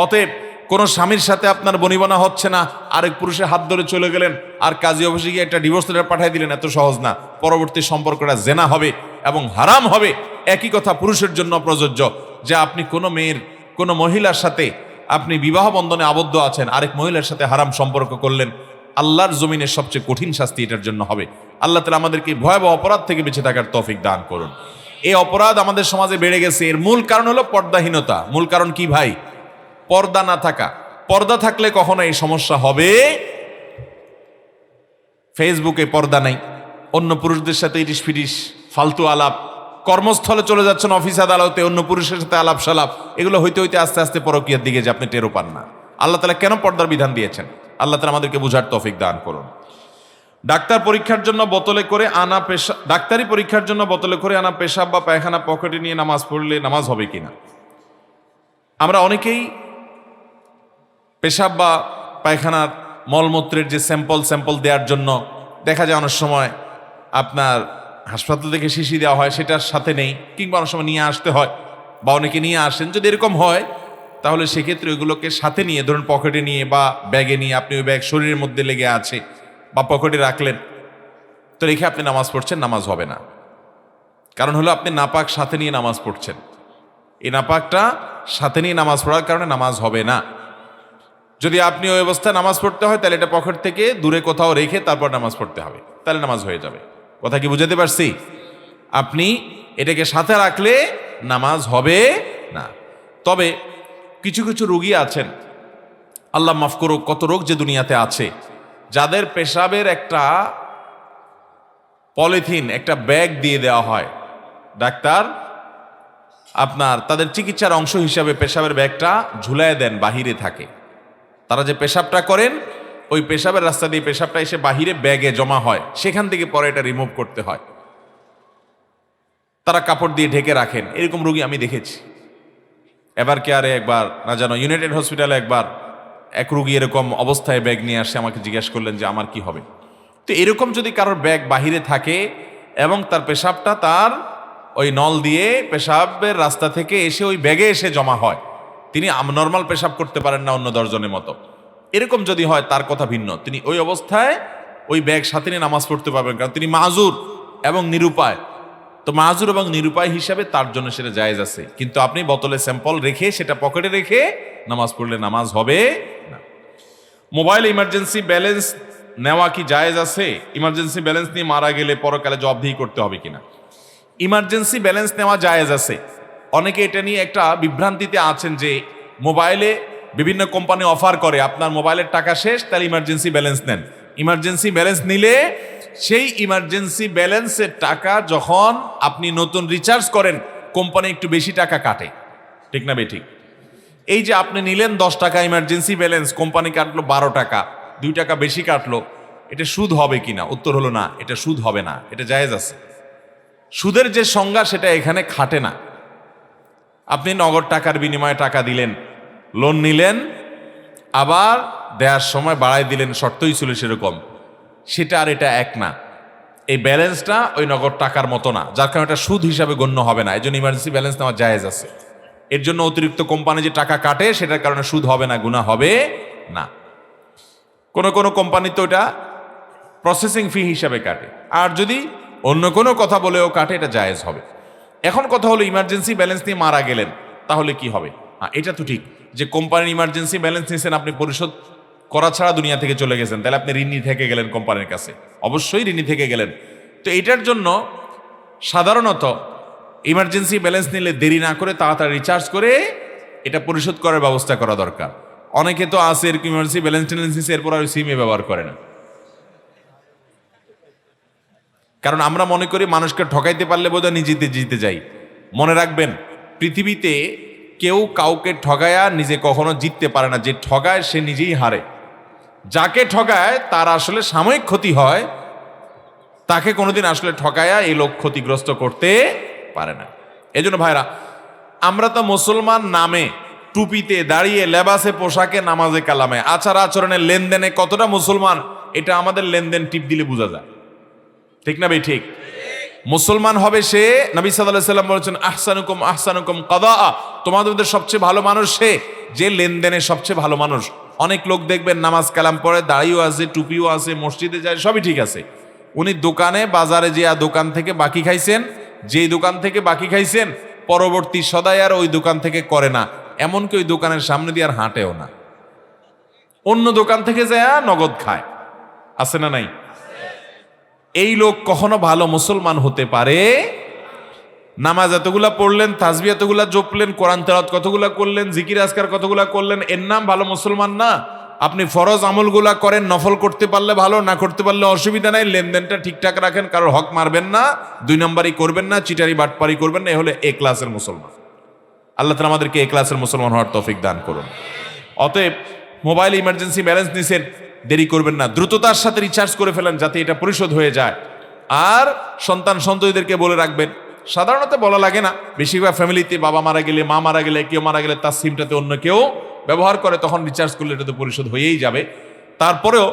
Speaker 1: অতএব কোনো স্বামীর সাথে আপনার বনিবনা হচ্ছে না, আরেক পুরুষের হাত ধরে চলে গেলেন আর কাজী অফিসে গিয়ে একটা ডিভোর্স লেটার পাঠিয়ে দিলেন, এত সহজ না। পরবর্তী সম্পর্কটা জেনা হবে এবং হারাম হবে। একই কথা পুরুষের জন্য প্রযোজ্য, যে আপনি কোনো মেয়ের, কোনো মহিলার সাথে আপনি বিবাহ বন্ধনে আবদ্ধ আছেন, আরেক মহিলার সাথে হারাম সম্পর্ক করলেন, আল্লাহর জমিনের সবচেয়ে কঠিন শাস্তি এটার জন্য হবে। আল্লাহ তাআলা আমাদেরকে ভয়াবহ অপরাধ থেকে বেঁচে থাকার তৌফিক দান করুন। এই অপরাধ আমাদের সমাজে বেড়ে গেছে, এর মূল কারণ হলো পর্দাহীনতা। মূল কারণ কি ভাই? পর্দা না থাকা। পর্দা থাকলে কখনো এই সমস্যা হবে? ফেসবুকে পর্দা নাই, অন্য পুরুষদের সাথে ইটিস ফিটিস ফালতু আলাপ, কর্মস্থলে চলে যাচ্ছেন অফিস আদালতে অন্য পুরুষের সাথে আলাপ সালাপ, এগুলো হইতে হইতে আস্তে আস্তে পরকীয়ার দিকে যে আপনি টেরও পান না। আল্লাহ তাআলা কেন পর্দার বিধান দিয়েছেন? আল্লাহ তাআলা আমাদেরকে বুঝার তৌফিক দান করুন। ডাক্তারি পরীক্ষার জন্য বোতলে করে আনা পেশাব বা পায়খানা পকেটে নিয়ে নামাজ পড়লে নামাজ হবে কিনা? আমরা অনেকেই পেশাব বা পায়খানার মলমূত্রের যে স্যাম্পল দেওয়ার জন্য দেখা যায় অনেক সময় আপনার হাসপাতাল থেকে শিশি দেওয়া হয়, সেটার সাথে নেই, কিংবা অনেক সময় নিয়ে আসতে হয়, বা অনেকে নিয়ে আসেন। যদি এরকম হয় তাহলে সেক্ষেত্রে ওইগুলোকে সাথে নিয়ে, ধরুন পকেটে নিয়ে বা ব্যাগে নিয়ে, আপনি ওই ব্যাগ শরীরের মধ্যে লেগে আছে বা পকেটে রাখলেন, তো রেখে আপনি নামাজ পড়ছেন, নামাজ হবে না। কারণ হলো আপনি নাপাক সাথে নিয়ে নামাজ পড়ছেন। এই নাপাকটা সাথে নিয়ে নামাজ পড়ার কারণে নামাজ হবে না। যদি আপনি ওই অবস্থায় নামাজ পড়তে হয়, তাহলে এটা পকেট থেকে দূরে কোথাও রেখে তারপর নামাজ পড়তে হবে, তাহলে নামাজ হয়ে যাবে। কথা কি বুঝাতে পারছি? আপনি এটাকে সাথে রাখলে নামাজ হবে না। তবে কিছু কিছু রোগী আছেন, আল্লাহ মাফ করুক, কত রোগ যে দুনিয়াতে আছে, যাদের পেশাবের একটা পলিথিন একটা ব্যাগ দিয়ে দেওয়া হয়। ডাক্তার আপনার তাদের চিকিৎসার অংশ হিসাবে পেশাবের ব্যাগটা ঝুলায় দেন, বাহিরে থাকে। তারা যে পেশাবটা করেন ওই পেশাবের রাস্তা দিয়ে পেশাবটা এসে বাহিরে ব্যাগে জমা হয়, সেখান থেকে পরে এটা রিমুভ করতে হয়। তারা কাপড় দিয়ে ঢেকে রাখেন। এরকম রোগী আমি দেখেছি। এবার কেয়ারে একবার, না জানো ইউনাইটেড হসপিটালে একবার এক রোগী এরকম অবস্থায় ব্যাগ নিয়ে আসে, আমাকে জিজ্ঞেস করলেন যে আমার কি হবে। তো এরকম যদি কারোর ব্যাগ বাহিরে থাকে এবং তার পেশাবটা তার ওই নল দিয়ে পেশাবের রাস্তা থেকে এসে ওই ব্যাগে এসে জমা হয়, তিনি নর্মাল পেশাব করতে পারেন না অন্য 10 জনের মতো, এরকম যদি হয় তার কথা ভিন্ন। তিনি ওই অবস্থায় ওই ব্যাগ সাথে নিয়ে নামাজ পড়তে পারবেন, কারণ তিনি মাজুর এবং নিরুপায়। তো মাজুর এবং নিরুপায় হিসাবে তার জন্য সেটা জায়েজ আছে। কিন্তু আপনি বোতলে স্যাম্পল রেখে সেটা পকেটে রেখে নামাজ পড়লে নামাজ হবে না। মোবাইল ইমার্জেন্সি ব্যালেন্স নেওয়া কি জায়েজ আছে? ইমার্জেন্সি ব্যালেন্স নিয়ে মারা গেলে পরকালে জবাবদিহি করতে হবে কিনা? ইমার্জেন্সি ব্যালেন্স নেওয়া জায়েজ আছে। অনেকে এটা নিয়ে একটা বিভ্রান্তিতে আছেন যে মোবাইলে বিভিন্ন কোম্পানি অফার করে, আপনার মোবাইলের টাকা শেষ তাহলে ইমার্জেন্সি ব্যালেন্স নেন। ইমার্জেন্সি ব্যালেন্স নিলে সেই ইমার্জেন্সি ব্যালেন্সের টাকা যখন আপনি নতুন রিচার্জ করেন কোম্পানি একটু বেশি টাকা কাটে, ঠিক না বেঠিক? এই যে আপনি নিলেন 10 টাকা ইমার্জেন্সি ব্যালেন্স, কোম্পানি কাটলো 12 টাকা, 2 টাকা বেশি কাটলো, এটা সুদ হবে কিনা? উত্তর হলো না, এটা সুদ হবে না, এটা জায়েজ আছে। সুদের যে সংজ্ঞা সেটা এখানে খাটে না। আপনি নগদ টাকার বিনিময়ে টাকা দিলেন, লোন নিলেন, আবার দেওয়ার সময় বাড়াই দিলেন, শর্তই ছিল সেরকম, সেটা আর এটা এক না। এই ব্যালেন্সটা ওই নগদ টাকার মতো না, যার কারণে এটা সুদ হিসাবে গণ্য হবে না। এই জন্য ইমার্জেন্সি ব্যালেন্স নেওয়া জায়েজ আছে। এর জন্য অতিরিক্ত কোম্পানি যে টাকা কাটে সেটার কারণে সুদ হবে না, গুনাহ হবে না। কোন কোন কোম্পানি তো এটা প্রসেসিং ফি হিসাবে কাটে, আর যদি অন্য কোনো কথা বলেও কাটে এটা জায়েজ হবে। এখন কথা হলো ইমার্জেন্সি ব্যালেন্স নিয়ে মারা গেলেন তাহলে কি হবে? এটা তো ঠিক যে কোম্পানির ইমার্জেন্সি ব্যালেন্স নিয়েছেন, আপনি পরিশোধ করা ছাড়া দুনিয়া থেকে চলে গেছেন, তাহলে আপনি ঋণী থেকে গেলেন কোম্পানির কাছে, অবশ্যই ঋণী থেকে গেলেন। তো এটার জন্য সাধারণত ইমার্জেন্সি ব্যালেন্স নিলে দেরি না করে তাড়াতাড়ি রিচার্জ করে এটা পরিশোধ করার ব্যবস্থা করা দরকার। অনেকে তো আছে এরকম ইমার্জেন্সি ব্যালেন্স নিয়েছে এরপর আর সিমে ব্যবহার করে না। কারণ আমরা মনে করি মানুষকে ঠকাইতে পারলে বোধহয় নিজেতে জিতে যাই। মনে রাখবেন, পৃথিবীতে কেউ কাউকে ঠগায়া নিজে কখনো জিততে পারে না। যে ঠগায় সে নিজেই হারে। যাকে ঠগায় তার আসলে সাময়িক ক্ষতি হয়, তাকে কোনোদিন আসলে ঠকায়া এই লোক ক্ষতিগ্রস্ত করতে পারে না। এই জন্য ভাইরা, আমরা তো মুসলমান নামে, টুপিতে, দাঁড়িয়ে, লেবাসে, পোশাকে, নামাজে, কালামে, আচার আচরণে, লেনদেনে কতটা মুসলমান এটা আমাদের লেনদেন টিপ দিলে বোঝা যায়, ঠিক না ভাই? ঠিক। মুসলমান হবে সে, নবী সাল্লাল্লাহু আলাইহি ওয়াসাল্লাম বলেছেন আহসানুকুম আহসানুকুম কাদা, তোমাদের মধ্যে সবচেয়ে ভালো মানুষ সে যে লেনদেনে সবচেয়ে ভালো মানুষ। অনেক লোক দেখবেন নামাজ কালাম পড়ে, দাড়িও আছে, টুপিও আছে, মসজিদে যায়, সবই ঠিক আছে। উনি দোকানে বাজারে যে দোকান থেকে বাকি খাইছেন, যেই দোকান থেকে বাকি খাইছেন পরবর্তী সদাই আর ওই দোকান থেকে করে না, এমনকি ওই দোকানের সামনে দিয়ে আর হাঁটেও না, অন্য দোকান থেকে যায় নগদ খায়। আছে না নাই? এই লোক কখনো ভালো মুসলমান হতে পারে? নামাজ এতগুলা পড়লেন, তাসবিহ এতগুলা জপলেন, কোরআন তেলাওয়াত কতগুলা করলেন, জিকির আজকার কতগুলা করলেন, এর নাম ভালো মুসলমান না? আপনি ফরজ আমলগুলা করেন, নফল করতে পারলে ভালো, না করতে পারলে অসুবিধা নাই, লেনদেনটা ঠিকঠাক রাখেন, কারোর হক মারবেন না, 2 নম্বরই করবেন না, চিটারি বাটপারি করবেন না, এ হলে এ ক্লাসের মুসলমান। আল্লাহ তাআলা আমাদেরকে এ ক্লাসের মুসলমান হওয়ার তৌফিক দান করুন। অতএব মোবাইল ইমার্জেন্সি ব্যালেন্স নিছেন, দেরি করবেন না, দ্রুততার সাথে রিচার্জ করে ফেলেন যাতে এটা পরিশোধ হয়ে যায়। আর সন্তান সন্ততিদেরকে বলে রাখবেন, সাধারণত বলা লাগে না, বেশিরভাগ ফ্যামিলিতে বাবা মারা গেলে, মা মারা গেলে, কেউ মারা গেলে তার সিমটাতে অন্য কেউ ব্যবহার করে, তখন রিচার্জ করলে এটা তো পরিশোধ হয়েই যাবে। তারপরেও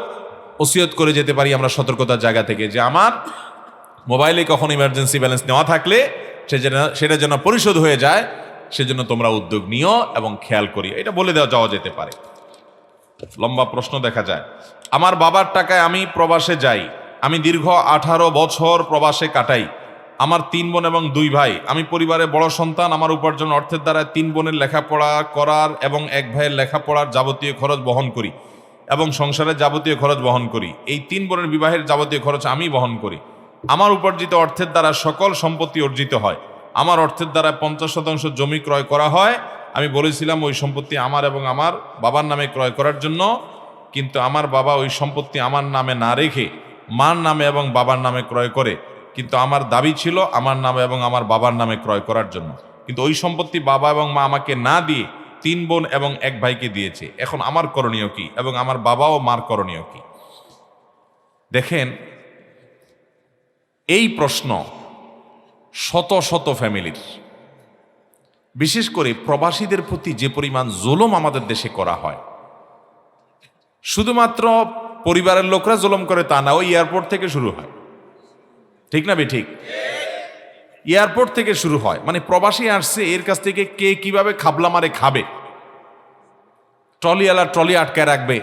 Speaker 1: ওসিয়ত করে যেতে পারি আমরা সতর্কতার জায়গা থেকে যে আমার মোবাইলে কখন ইমার্জেন্সি ব্যালেন্স নেওয়া থাকলে সেটা যেন পরিশোধ হয়ে যায়, সেজন্য তোমরা উদ্যোগ নিও এবং খেয়াল করি, এটা বলে যাওয়া যেতে পারে। লম্বা প্রশ্ন দেখা যায়। আমার বাবার টাকায় আমি প্রবাসে যাই, আমি দীর্ঘ 18 বছর প্রবাসে কাটাই। আমার 3 বোন এবং 2 ভাই, আমি পরিবারের বড় সন্তান। আমার উপার্জন অর্থের দ্বারা 3 বোনের লেখাপড়া করার এবং 1 ভাইয়ের লেখাপড়ার যাবতীয় খরচ বহন করি এবং সংসারের যাবতীয় খরচ বহন করি। এই 3 বোনের বিবাহের যাবতীয় খরচ আমি বহন করি। আমার উপার্জিত অর্থের দ্বারা সকল সম্পত্তি অর্জিত হয়। আমার অর্থের দ্বারা 50% জমি ক্রয় করা হয়। আমি বলেছিলাম ওই সম্পত্তি আমার এবং আমার বাবার নামে ক্রয় করার জন্য, কিন্তু আমার বাবা ওই সম্পত্তি আমার নামে না রেখে মার নামে এবং বাবার নামে ক্রয় করে, কিন্তু আমার দাবি ছিল আমার নামে এবং আমার বাবার নামে ক্রয় করার জন্য, কিন্তু ওই সম্পত্তি বাবা এবং মা আমাকে না দিয়ে 3 বোন এবং 1 ভাইকে দিয়েছে। এখন আমার করণীয় কি এবং আমার বাবা ও মার করণীয় কি? দেখেন, এই প্রশ্ন শত শত ফ্যামিলির, বিশেষ করে প্রবাসীদের প্রতি যে পরিমাণ জুলুম আমাদের দেশে করা হয়, শুধুমাত্র পরিবারের লোকরা জুলুম করে তা না, ওই এয়ারপোর্ট থেকে শুরু হয়। ঠিক না ঠিক? এয়ারপোর্ট থেকে শুরু হয়, মানে প্রবাসী আসছে, এর কাছ থেকে কে কিভাবে খাবলা মারে খাবে। ট্রলিওয়ালা ট্রলি আটকায় রাখবে,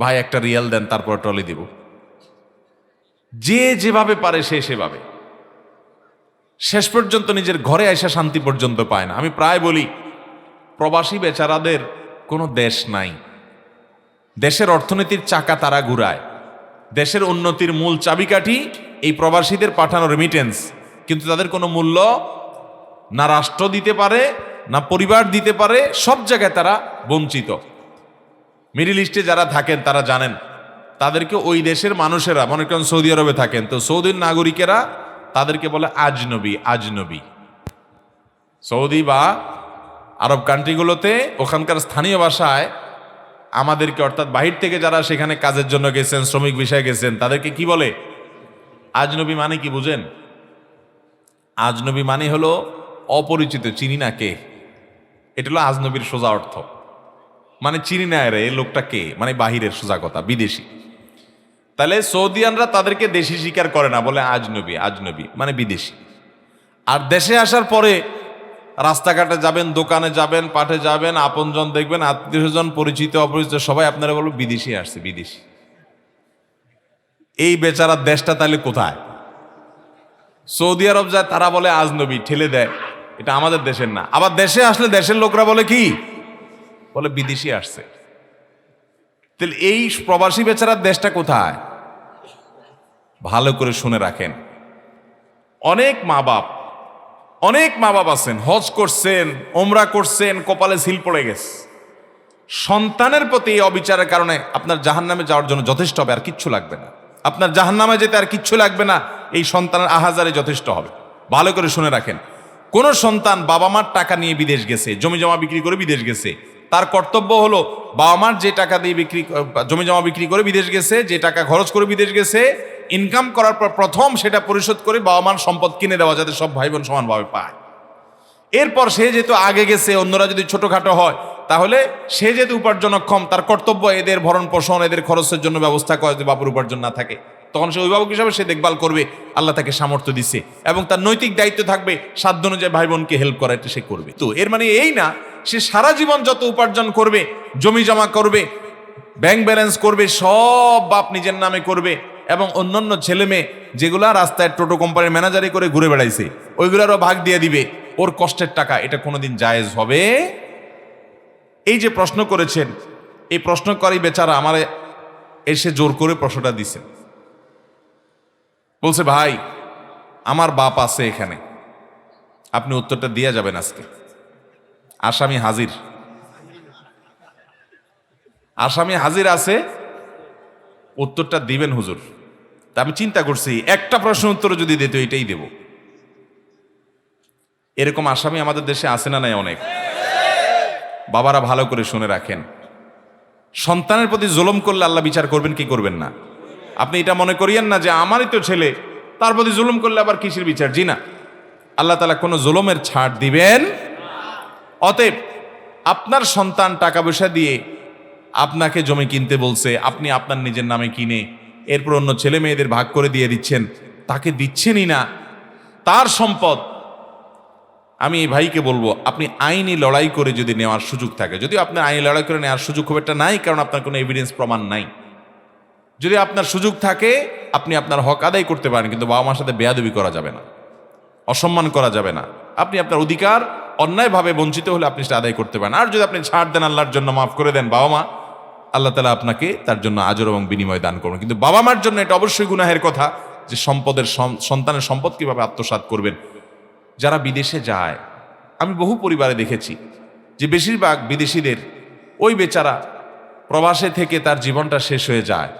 Speaker 1: ভাই একটা রিয়াল দেন তারপর ট্রলি দিব। যে যেভাবে পারে সে সেভাবে, শেষ পর্যন্ত নিজের ঘরে আইসা শান্তি পর্যন্ত পায় না। আমি প্রায় বলি, প্রবাসী বেচারাদের কোনো দেশ নাই, দেশের অর্থনীতির চাকা তারা ঘুরায়, দেশের উন্নতির মূল চাবিকাঠি এই প্রবাসীদের পাঠানো রেমিটেন্স, কিন্তু তাদের কোনো মূল্য না রাষ্ট্র দিতে পারে না পরিবার দিতে পারে, সব জায়গায় তারা বঞ্চিত। মিডল ইস্টে যারা থাকেন তারা জানেন, তাদেরকে ওই দেশের মানুষেরা, মনে করেন সৌদি আরবে থাকেন, তো সৌদির নাগরিকেরা তাদেরকে বলে আজনবী। আজনবী সৌদি বা আরব কান্ট্রিগুলোতে ওখানকার স্থানীয় ভাষায় আমাদেরকে, অর্থাৎ বাহির থেকে যারা সেখানে কাজের জন্য গেছেন, শ্রমিক বিষয়ে গেছেন, তাদেরকে কি বলে? আজনবী। মানে কি বুঝেন? আজনবী মানে হলো অপরিচিত, চিনি না কে। এটা হলো আজনবীর সোজা অর্থ, মানে চিনি না রে, লোকটা কে, মানে বাহিরের, সোজা কথা, বিদেশি। তাহলে সৌদিয়ানরা তাদেরকে দেশি স্বীকার করে না, বলে আজনবী। আজনবী মানে বিদেশি। আর দেশে আসার পরে রাস্তাঘাটে যাবেন, দোকানে যাবেন, পাঠে যাবেন, আপনজন দেখবেন, আত্মীয় স্বজন, পরিচিত অপরিচিত সবাই আপনারা বলবো বিদেশি আসছে, বিদেশি। এই বেচারার দেশটা তাহলে কোথায়? সৌদি আরব যায়, তারা বলে আজনবী, ঠেলে দেয়, এটা আমাদের দেশের না। আবার দেশে আসলে দেশের লোকরা বলে কি? বলে বিদেশি আসছে। তাহলে এই প্রবাসী বেচারার দেশটা কোথায়? ভালো করে শুনে রাখেন, অনেক মা বাপ আছেন, হজ করছেন, ওমরা করছেন, কপালে সিল পড়ে গেছে, সন্তানের প্রতি এই অবিচারের কারণে আপনার জাহান্নামে যাওয়ার জন্য যথেষ্ট হবে, আর কিচ্ছু লাগবে না। আপনার জাহান্নামে যেতে আর কিচ্ছু লাগবে না, এই সন্তানের আহাজারে যথেষ্ট হবে। ভালো করে শুনে রাখেন, কোন সন্তান বাবা মার টাকা নিয়ে বিদেশ গেছে, জমি জমা বিক্রি করে বিদেশ গেছে, তার কর্তব্য হলো বাবা মার যে টাকা দিয়ে জমি জমা বিক্রি করে বিদেশ গেছে, যে টাকা খরচ করে বিদেশ গেছে, ইনকাম করার পর প্রথম সেটা পরিশোধ করে বাবা মার সম্পদ কিনে দেওয়া, যাতে সব ভাই বোন সমানভাবে পায়। এরপর সে যেহেতু আগে গেছে, অন্যরা যদি ছোটখাটো হয়, তাহলে সে যেহেতু উপার্জনক্ষম, তার কর্তব্য এদের ভরণ পোষণ, এদের খরচের জন্য ব্যবস্থা করে। যদি বাবুর উপার্জন না থাকে, তখন সে অভিভাবক হিসাবে সে দেখভাল করবে, আল্লাহ তাকে সামর্থ্য দিচ্ছে, এবং তার নৈতিক দায়িত্ব থাকবে সাধ্য অনুযায়ী ভাই বোনকে হেল্প করা, এটা সে করবে। তো এর মানে এই না সে সারা জীবন যত উপার্জন করবে, জমি জমা করবে, ব্যাংক ব্যালেন্স করবে, সব বাপ নিজের নামে করবে, এবং অন্যান্য ছেলে মেয়ে যেগুলা রাস্তায় টোটো কোম্পানির ম্যানেজারি করে ঘুরে বেড়াইছে, ওইগুলারও ভাগ দিয়ে দিবে ওর কষ্টের টাকা। এটা কোনোদিন জায়েজ হবে? এই যে প্রশ্ন করেছেন, এই প্রশ্নকারী বেচারা আমারে এসে জোর করে প্রশ্নটা দিছে, বলছে ভাই আমার বাপ আছে এখানে, আপনি উত্তরটা দিয়ে যাবেন আজকে। আসামি হাজির, আসামি হাজির আছে, উত্তরটা দিবেন হুজুর। তা আমি চিন্তা করছি একটা প্রশ্ন উত্তর যদি দিত এটাই দেব। এরকম আসামি আমাদের দেশে আছে না নাই? অনেক। বাবারা ভালো করে শুনে রাখেন, সন্তানের প্রতি জুলুম করলে আল্লাহ বিচার করবেন কি করবেন না? আপনি এটা মনে করিয়েন না যে আমারই তো ছেলে, তার প্রতি জুলুম করলে আবার কিসের বিচার। জি না, আল্লাহ তাআলা কোনো জুলুমের ছাড় দিবেন। অতএব আপনার সন্তান টাকা পয়সা দিয়ে আপনাকে জমি কিনতে বলছে, আপনি আপনার নিজের নামে কিনে এরপর অন্য ছেলে মেয়েদের ভাগ করে দিয়ে দিচ্ছেন, তাকে দিচ্ছেনই না তার সম্পদ। আমি এই ভাইকে বলবো, আপনি আইনি লড়াই করে যদি নেওয়ার সুযোগ থাকে, যদিও আপনার আইনি লড়াই করে নেওয়ার সুযোগ খুব একটা নাই, কারণ আপনার কোনো এভিডেন্স প্রমাণ নাই। যদি আপনার সুযোগ থাকে আপনি আপনার হক আদায় করতে পারেন, কিন্তু বাবা মার সাথে বেয়াদবি করা যাবে না, অসম্মান করা যাবে না। আপনি আপনার অধিকার অন্যায়ভাবে বঞ্চিত হলে আপনি সেটা আদায় করতে পারেন। আর যদি আপনি ছাড় দেন, আল্লাহর জন্য মাফ করে দেন বাবা মা, আল্লাহ তাআলা আপনাকে তার জন্য আজর এবং বিনিময় দান করবেন। কিন্তু বাবা মার জন্য এটা অবশ্যই গুনাহের কথা যে সন্তানের সম্পদ কিভাবে আত্মসাৎ করবেন। যারা বিদেশে যায়, আমি বহু পরিবারে দেখেছি যে বেশিরভাগ বিদেশিদের ওই বেচারা প্রবাসে থেকে তার জীবনটা শেষ হয়ে যায়,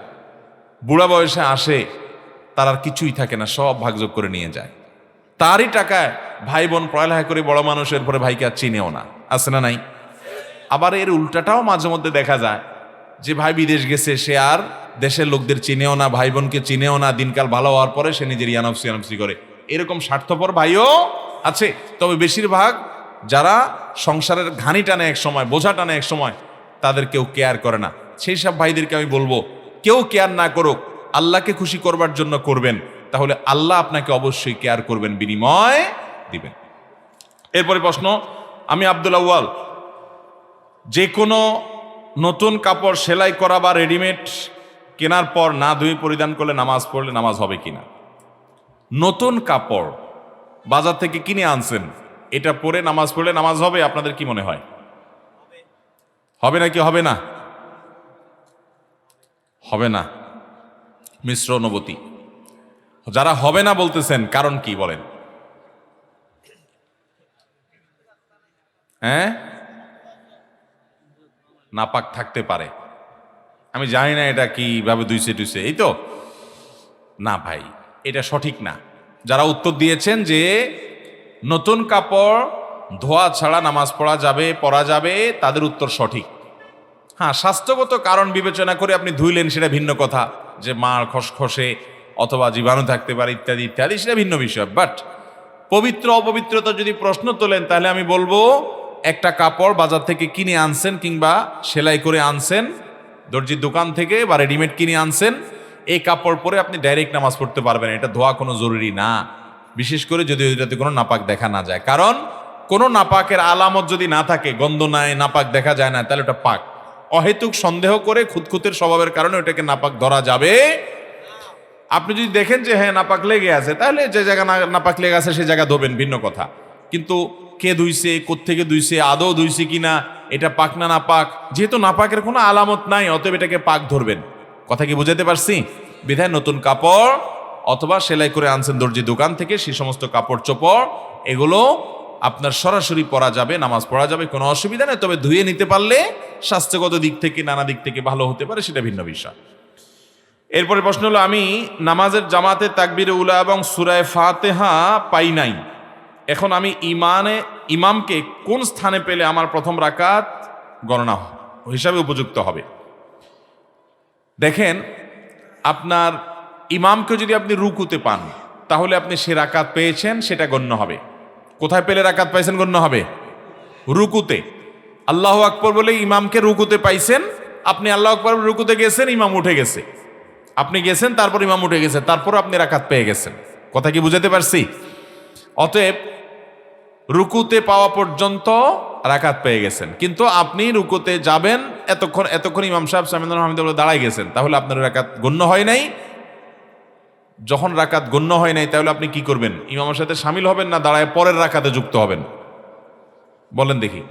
Speaker 1: বুড়া বয়সে আসে, তার আর কিছুই থাকে না, সব ভাগযোগ করে নিয়ে যায়। তারই টাকায় ভাই বোন পড়ালেখা করে বড় মানুষের পরে ভাইকে আর চিনেও না, আছে না নাই? আবার এর উল্টাটাও মাঝে মধ্যে দেখা যায় যে ভাই বিদেশ গেছে, সে আর দেশের লোকদের চিনেও না, ভাই বোনকে চিনেও না, দিনকাল ভালো হওয়ার পরে সে নিজের ইয়ানফসি করে। এরকম স্বার্থপর ভাইও আছে। তবে বেশিরভাগ যারা সংসারের ঘানি টানে এক সময়, বোঝা টানে এক সময়, তাদের কেউ কেয়ার করে না। সেই সব ভাইদেরকে আমি বলবো, কেউ কেয়ার না করুক, আল্লাহকে খুশি করবার জন্য করবেন, তাহলে আল্লাহ আপনাকে অবশ্যই কেয়ার করবেন, বিনিময় দিবেন। এরপরে প্রশ্ন, আমি আব্দুল আউয়াল, যে কোনো নতুন কাপড় সেলাই করা বা রেডিমেড কেনার পর না ধুয়ে পরিধান করলে নামাজ পড়লে নামাজ হবে কিনা? নতুন কাপড় বাজার থেকে কিনে আনছেন, এটা পরে নামাজ পড়লে নামাজ হবে? আপনাদের কি মনে হয়, হবে নাকি হবে না? হবে না, মিশ্র অনুভূতি। যারা হবে না বলতেছেন, কারণ কি বলেন? হ্যাঁ, নাপাক থাকতে পারে। আমি জানি না এটা কিভাবে দুইছে টুইছে, এই তো না ভাই, এটা সঠিক না। যারা উত্তর দিয়েছেন যে নতুন কাপড় ধোয়া ছাড়া নামাজ পড়া যাবে, তাদের উত্তর সঠিক। হ্যাঁ, স্বাস্থ্যগত কারণ বিবেচনা করে আপনি ধুইলেন, সেটা ভিন্ন কথা, যে মার খসখসে অথবা জীবাণু থাকতে পারে ইত্যাদি ইত্যাদি, সেটা ভিন্ন বিষয়। বাট পবিত্র অপবিত্রতা যদি প্রশ্ন তোলেন, তাহলে আমি বলবো একটা কাপড় বাজার থেকে কিনে আনছেন কিংবা সেলাই করে আনছেন দর্জির দোকান থেকে, বা রেডিমেড কিনে আনছেন, এই কাপড় পরে আপনি ডাইরেক্ট নামাজ পড়তে পারবেন, এটা ধোয়া কোনো জরুরি না। বিশেষ করে যদি ওইটাতে কোনো নাপাক দেখা না যায়। কারণ কোনো নাপাকের আলামত যদি না থাকে, গন্ধ নাই, নাপাক দেখা যায় না, তাহলে ওটা পাক। অহেতুক সন্দেহ করে খুঁতখুঁতের স্বভাবের কারণে ওটাকে নাপাক ধরা যাবে। আপনি যদি দেখেন যে হ্যাঁ নাপাক লেগে আছে, তাহলে যে জায়গা নাপাক লেগে আছে সে জায়গা ধোবেন, ভিন্ন কথা। কিন্তু কে ধুইছে, কোত্থেকে ধুইছে, আদৌ ধুইছে কিনা, এটা পাক না নাপাক, যেহেতু নাপাকের কোনো আলামত নাই, অতএব এটাকে পাক ধরবেন। কথা কি বুঝাতে পারছি? বিধায় নতুন কাপড় অথবা সেলাই করে আনছেন দর্জি দোকান থেকে, সেই সমস্ত কাপড় চোপড় এগুলো আপনার সরাসরি পরা যাবে, নামাজ পড়া যাবে, কোনো অসুবিধা নেই। তবে ধুয়ে নিতে পারলে স্বাস্থ্যগত দিক থেকে, নানা দিক থেকে ভালো হতে পারে, সেটা ভিন্ন বিষয়। এরপরে প্রশ্ন হলো, আমি নামাজের জামাতে তাকবীরে উলা এবং সূরা ফাতিহা পাই নাই, এখন আমি ইমামকে কোন স্থানে পেলে আমার প্রথম রাকাত গণনা হিসাবে উপযুক্ত হবে? দেখেন, আপনার ইমামকে যদি আপনি রুকুতে পান, তাহলে আপনি সে রাকাত পেয়েছেন, সেটা গণ্য হবে। কোথায় পেলে রাকাত পাইছেন গণ্য হবে? রুকুতে। আল্লাহু আকবার বলে ইমামকে রুকুতে পাইছেন, আপনি আল্লাহু আকবার রুকুতে গেছেন, ইমাম উঠে গেছে, আপনি গেছেন, তারপর ইমাম উঠে গেছে, তারপর আপনি রাকাত পেয়ে গেছেন। কথা কি বুঝাতে পারছি? অতএব রুকুতে পাওয়া পর্যন্ত রাকাত পেয়ে গেছেন, কিন্তু আপনি রুকুতে যাবেন, এতক্ষণ ইমাম সাহেব সামিউল হামিদুল্লাহ দাঁড়ায় গেছেন, তাহলে আপনার রাকাত গণ্য হয় নাই। যখন রাকাত গণ্য হয় নাই, তাহলে আপনি কি করবেন? ইমামের সাথে শামিল হবেন না দাঁড়ায় পরের রাকাতে যুক্ত হবেন? বলেন দেখি।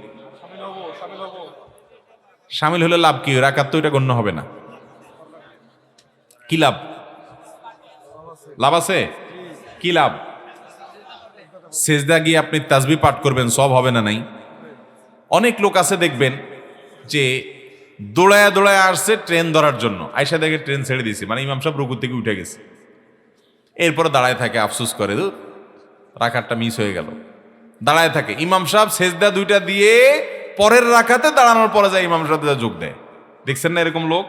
Speaker 1: শামিল হলে লাভ কি? রাকাত তো এটা গণ্য হবে না। কি লাভ? লাভ আছে? কি লাভ? সেজদা গিয়ে আপনি তাসবিহ পাঠ করবেন, সব হবে না নাই? অনেক লোক আছে দেখবেন যে দৌড়ায় দৌড়ায় আসছে ট্রেন ধরার জন্য, আয়সা দেখে ট্রেন ছেড়ে দিয়েছে, মানে ইমাম সাহেব রুকু থেকে উঠে গেছে, এরপরে দাঁড়ায় থাকে, আফসোস করে, রাকাতটা মিস হয়ে গেল, দাঁড়ায় থাকে। ইমাম সাহেব সেজদা দুইটা দিয়ে পরের রাকাতে দাঁড়ানোর পরে যায় ইমাম সাহেব যোগ দেয়। দেখছেন না এরকম লোক?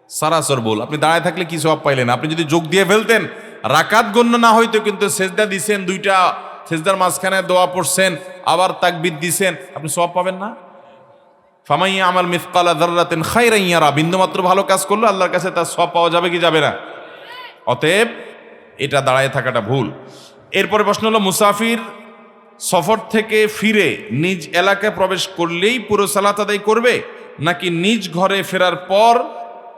Speaker 1: সারাসর বল, আপনি দাঁড়ায় থাকলে কি সওয়াব পাইলেন? আপনি যদি যোগ দিয়ে ফেলতেন, রাকাত গণ্য না হইতো, কিন্তু সেজদা দিছেন দুইটা, সেজদার মাঝখানে দোয়া পড়ছেন, আবার তাকবীর দিছেন, আপনি সওয়াব পাবেন না? ফামাই আমাল মিসকালা যাররাতিন খায়রান ইয়ারা, বিন্দুমাত্র ভালো কাজ করলে আল্লাহর কাছে তার সওয়াব পাওয়া যাবে কি যাবে না? অতএব এটা দাঁড়ায় থাকাটা ভুল। এরপরে প্রশ্ন হলো, মুসাফির সফর থেকে ফিরে নিজ এলাকায় প্রবেশ করলেই পুরো সালাত আদায় করবে, নাকি নিজ ঘরে ফেরার পর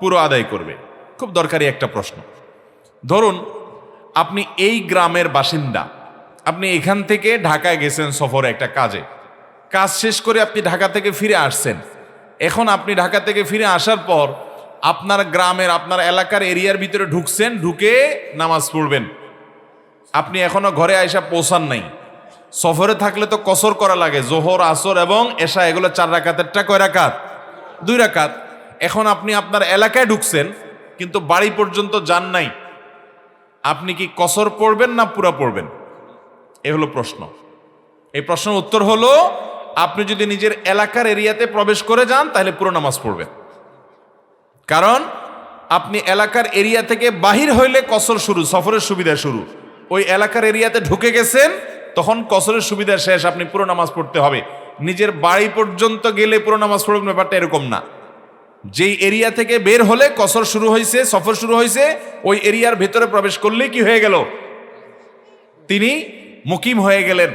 Speaker 1: পুরো আদায় করবে? খুব দরকারি একটা প্রশ্ন। ধরুন আপনি এই গ্রামের বাসিন্দা, আপনি এখান থেকে ঢাকায় গেছেন সফরে একটা কাজে, কাজ শেষ করে আপনি ঢাকা থেকে ফিরে আসছেন। এখন আপনি ঢাকা থেকে ফিরে আসার পর আপনার গ্রামের, আপনার এলাকার এরিয়ার ভিতরে ঢুকছেন, ঢুকে নামাজ পড়বেন। আপনি এখনো ঘরে আয়সা পৌঁছান নাই। সফরে থাকলে তো কসর করা লাগে, জোহর, আসর এবং এশা, এগুলো 4 রাকাতেরটা কয় রাকাত? 2 রাকাত। এখন আপনি আপনার এলাকায় ঢুকছেন, কিন্তু বাড়ি পর্যন্ত যান নাই, আপনি কি কসর পড়বেন না পুরা পড়বেন? এ হলো প্রশ্ন। এই প্রশ্নের উত্তর হলো, আপনি যদি নিজের এলাকার এরিয়াতে প্রবেশ করে যান তাহলে পুরো নামাজ পড়বেন। কারণ আপনি এলাকার এরিয়া থেকে বাহির হইলে কসর শুরু, সফরের সুবিধা শুরু। ওই এলাকার এরিয়াতে ঢুকে গেছেন, তখন কসরের সুবিধা শেষ, আপনি পুরো নামাজ পড়তে হবে। নিজের বাড়ি পর্যন্ত গেলে পুরো নামাজ পড়বেন, ব্যাপারটা এরকম না। যেই এরিয়া থেকে বের হলে কসর শুরু হয়েছে, সফর শুরু হয়েছে, ওই এরিয়ার ভেতরে প্রবেশ করলেই কি হয়ে গেল? তিনি মুকিম হয়ে গেলেন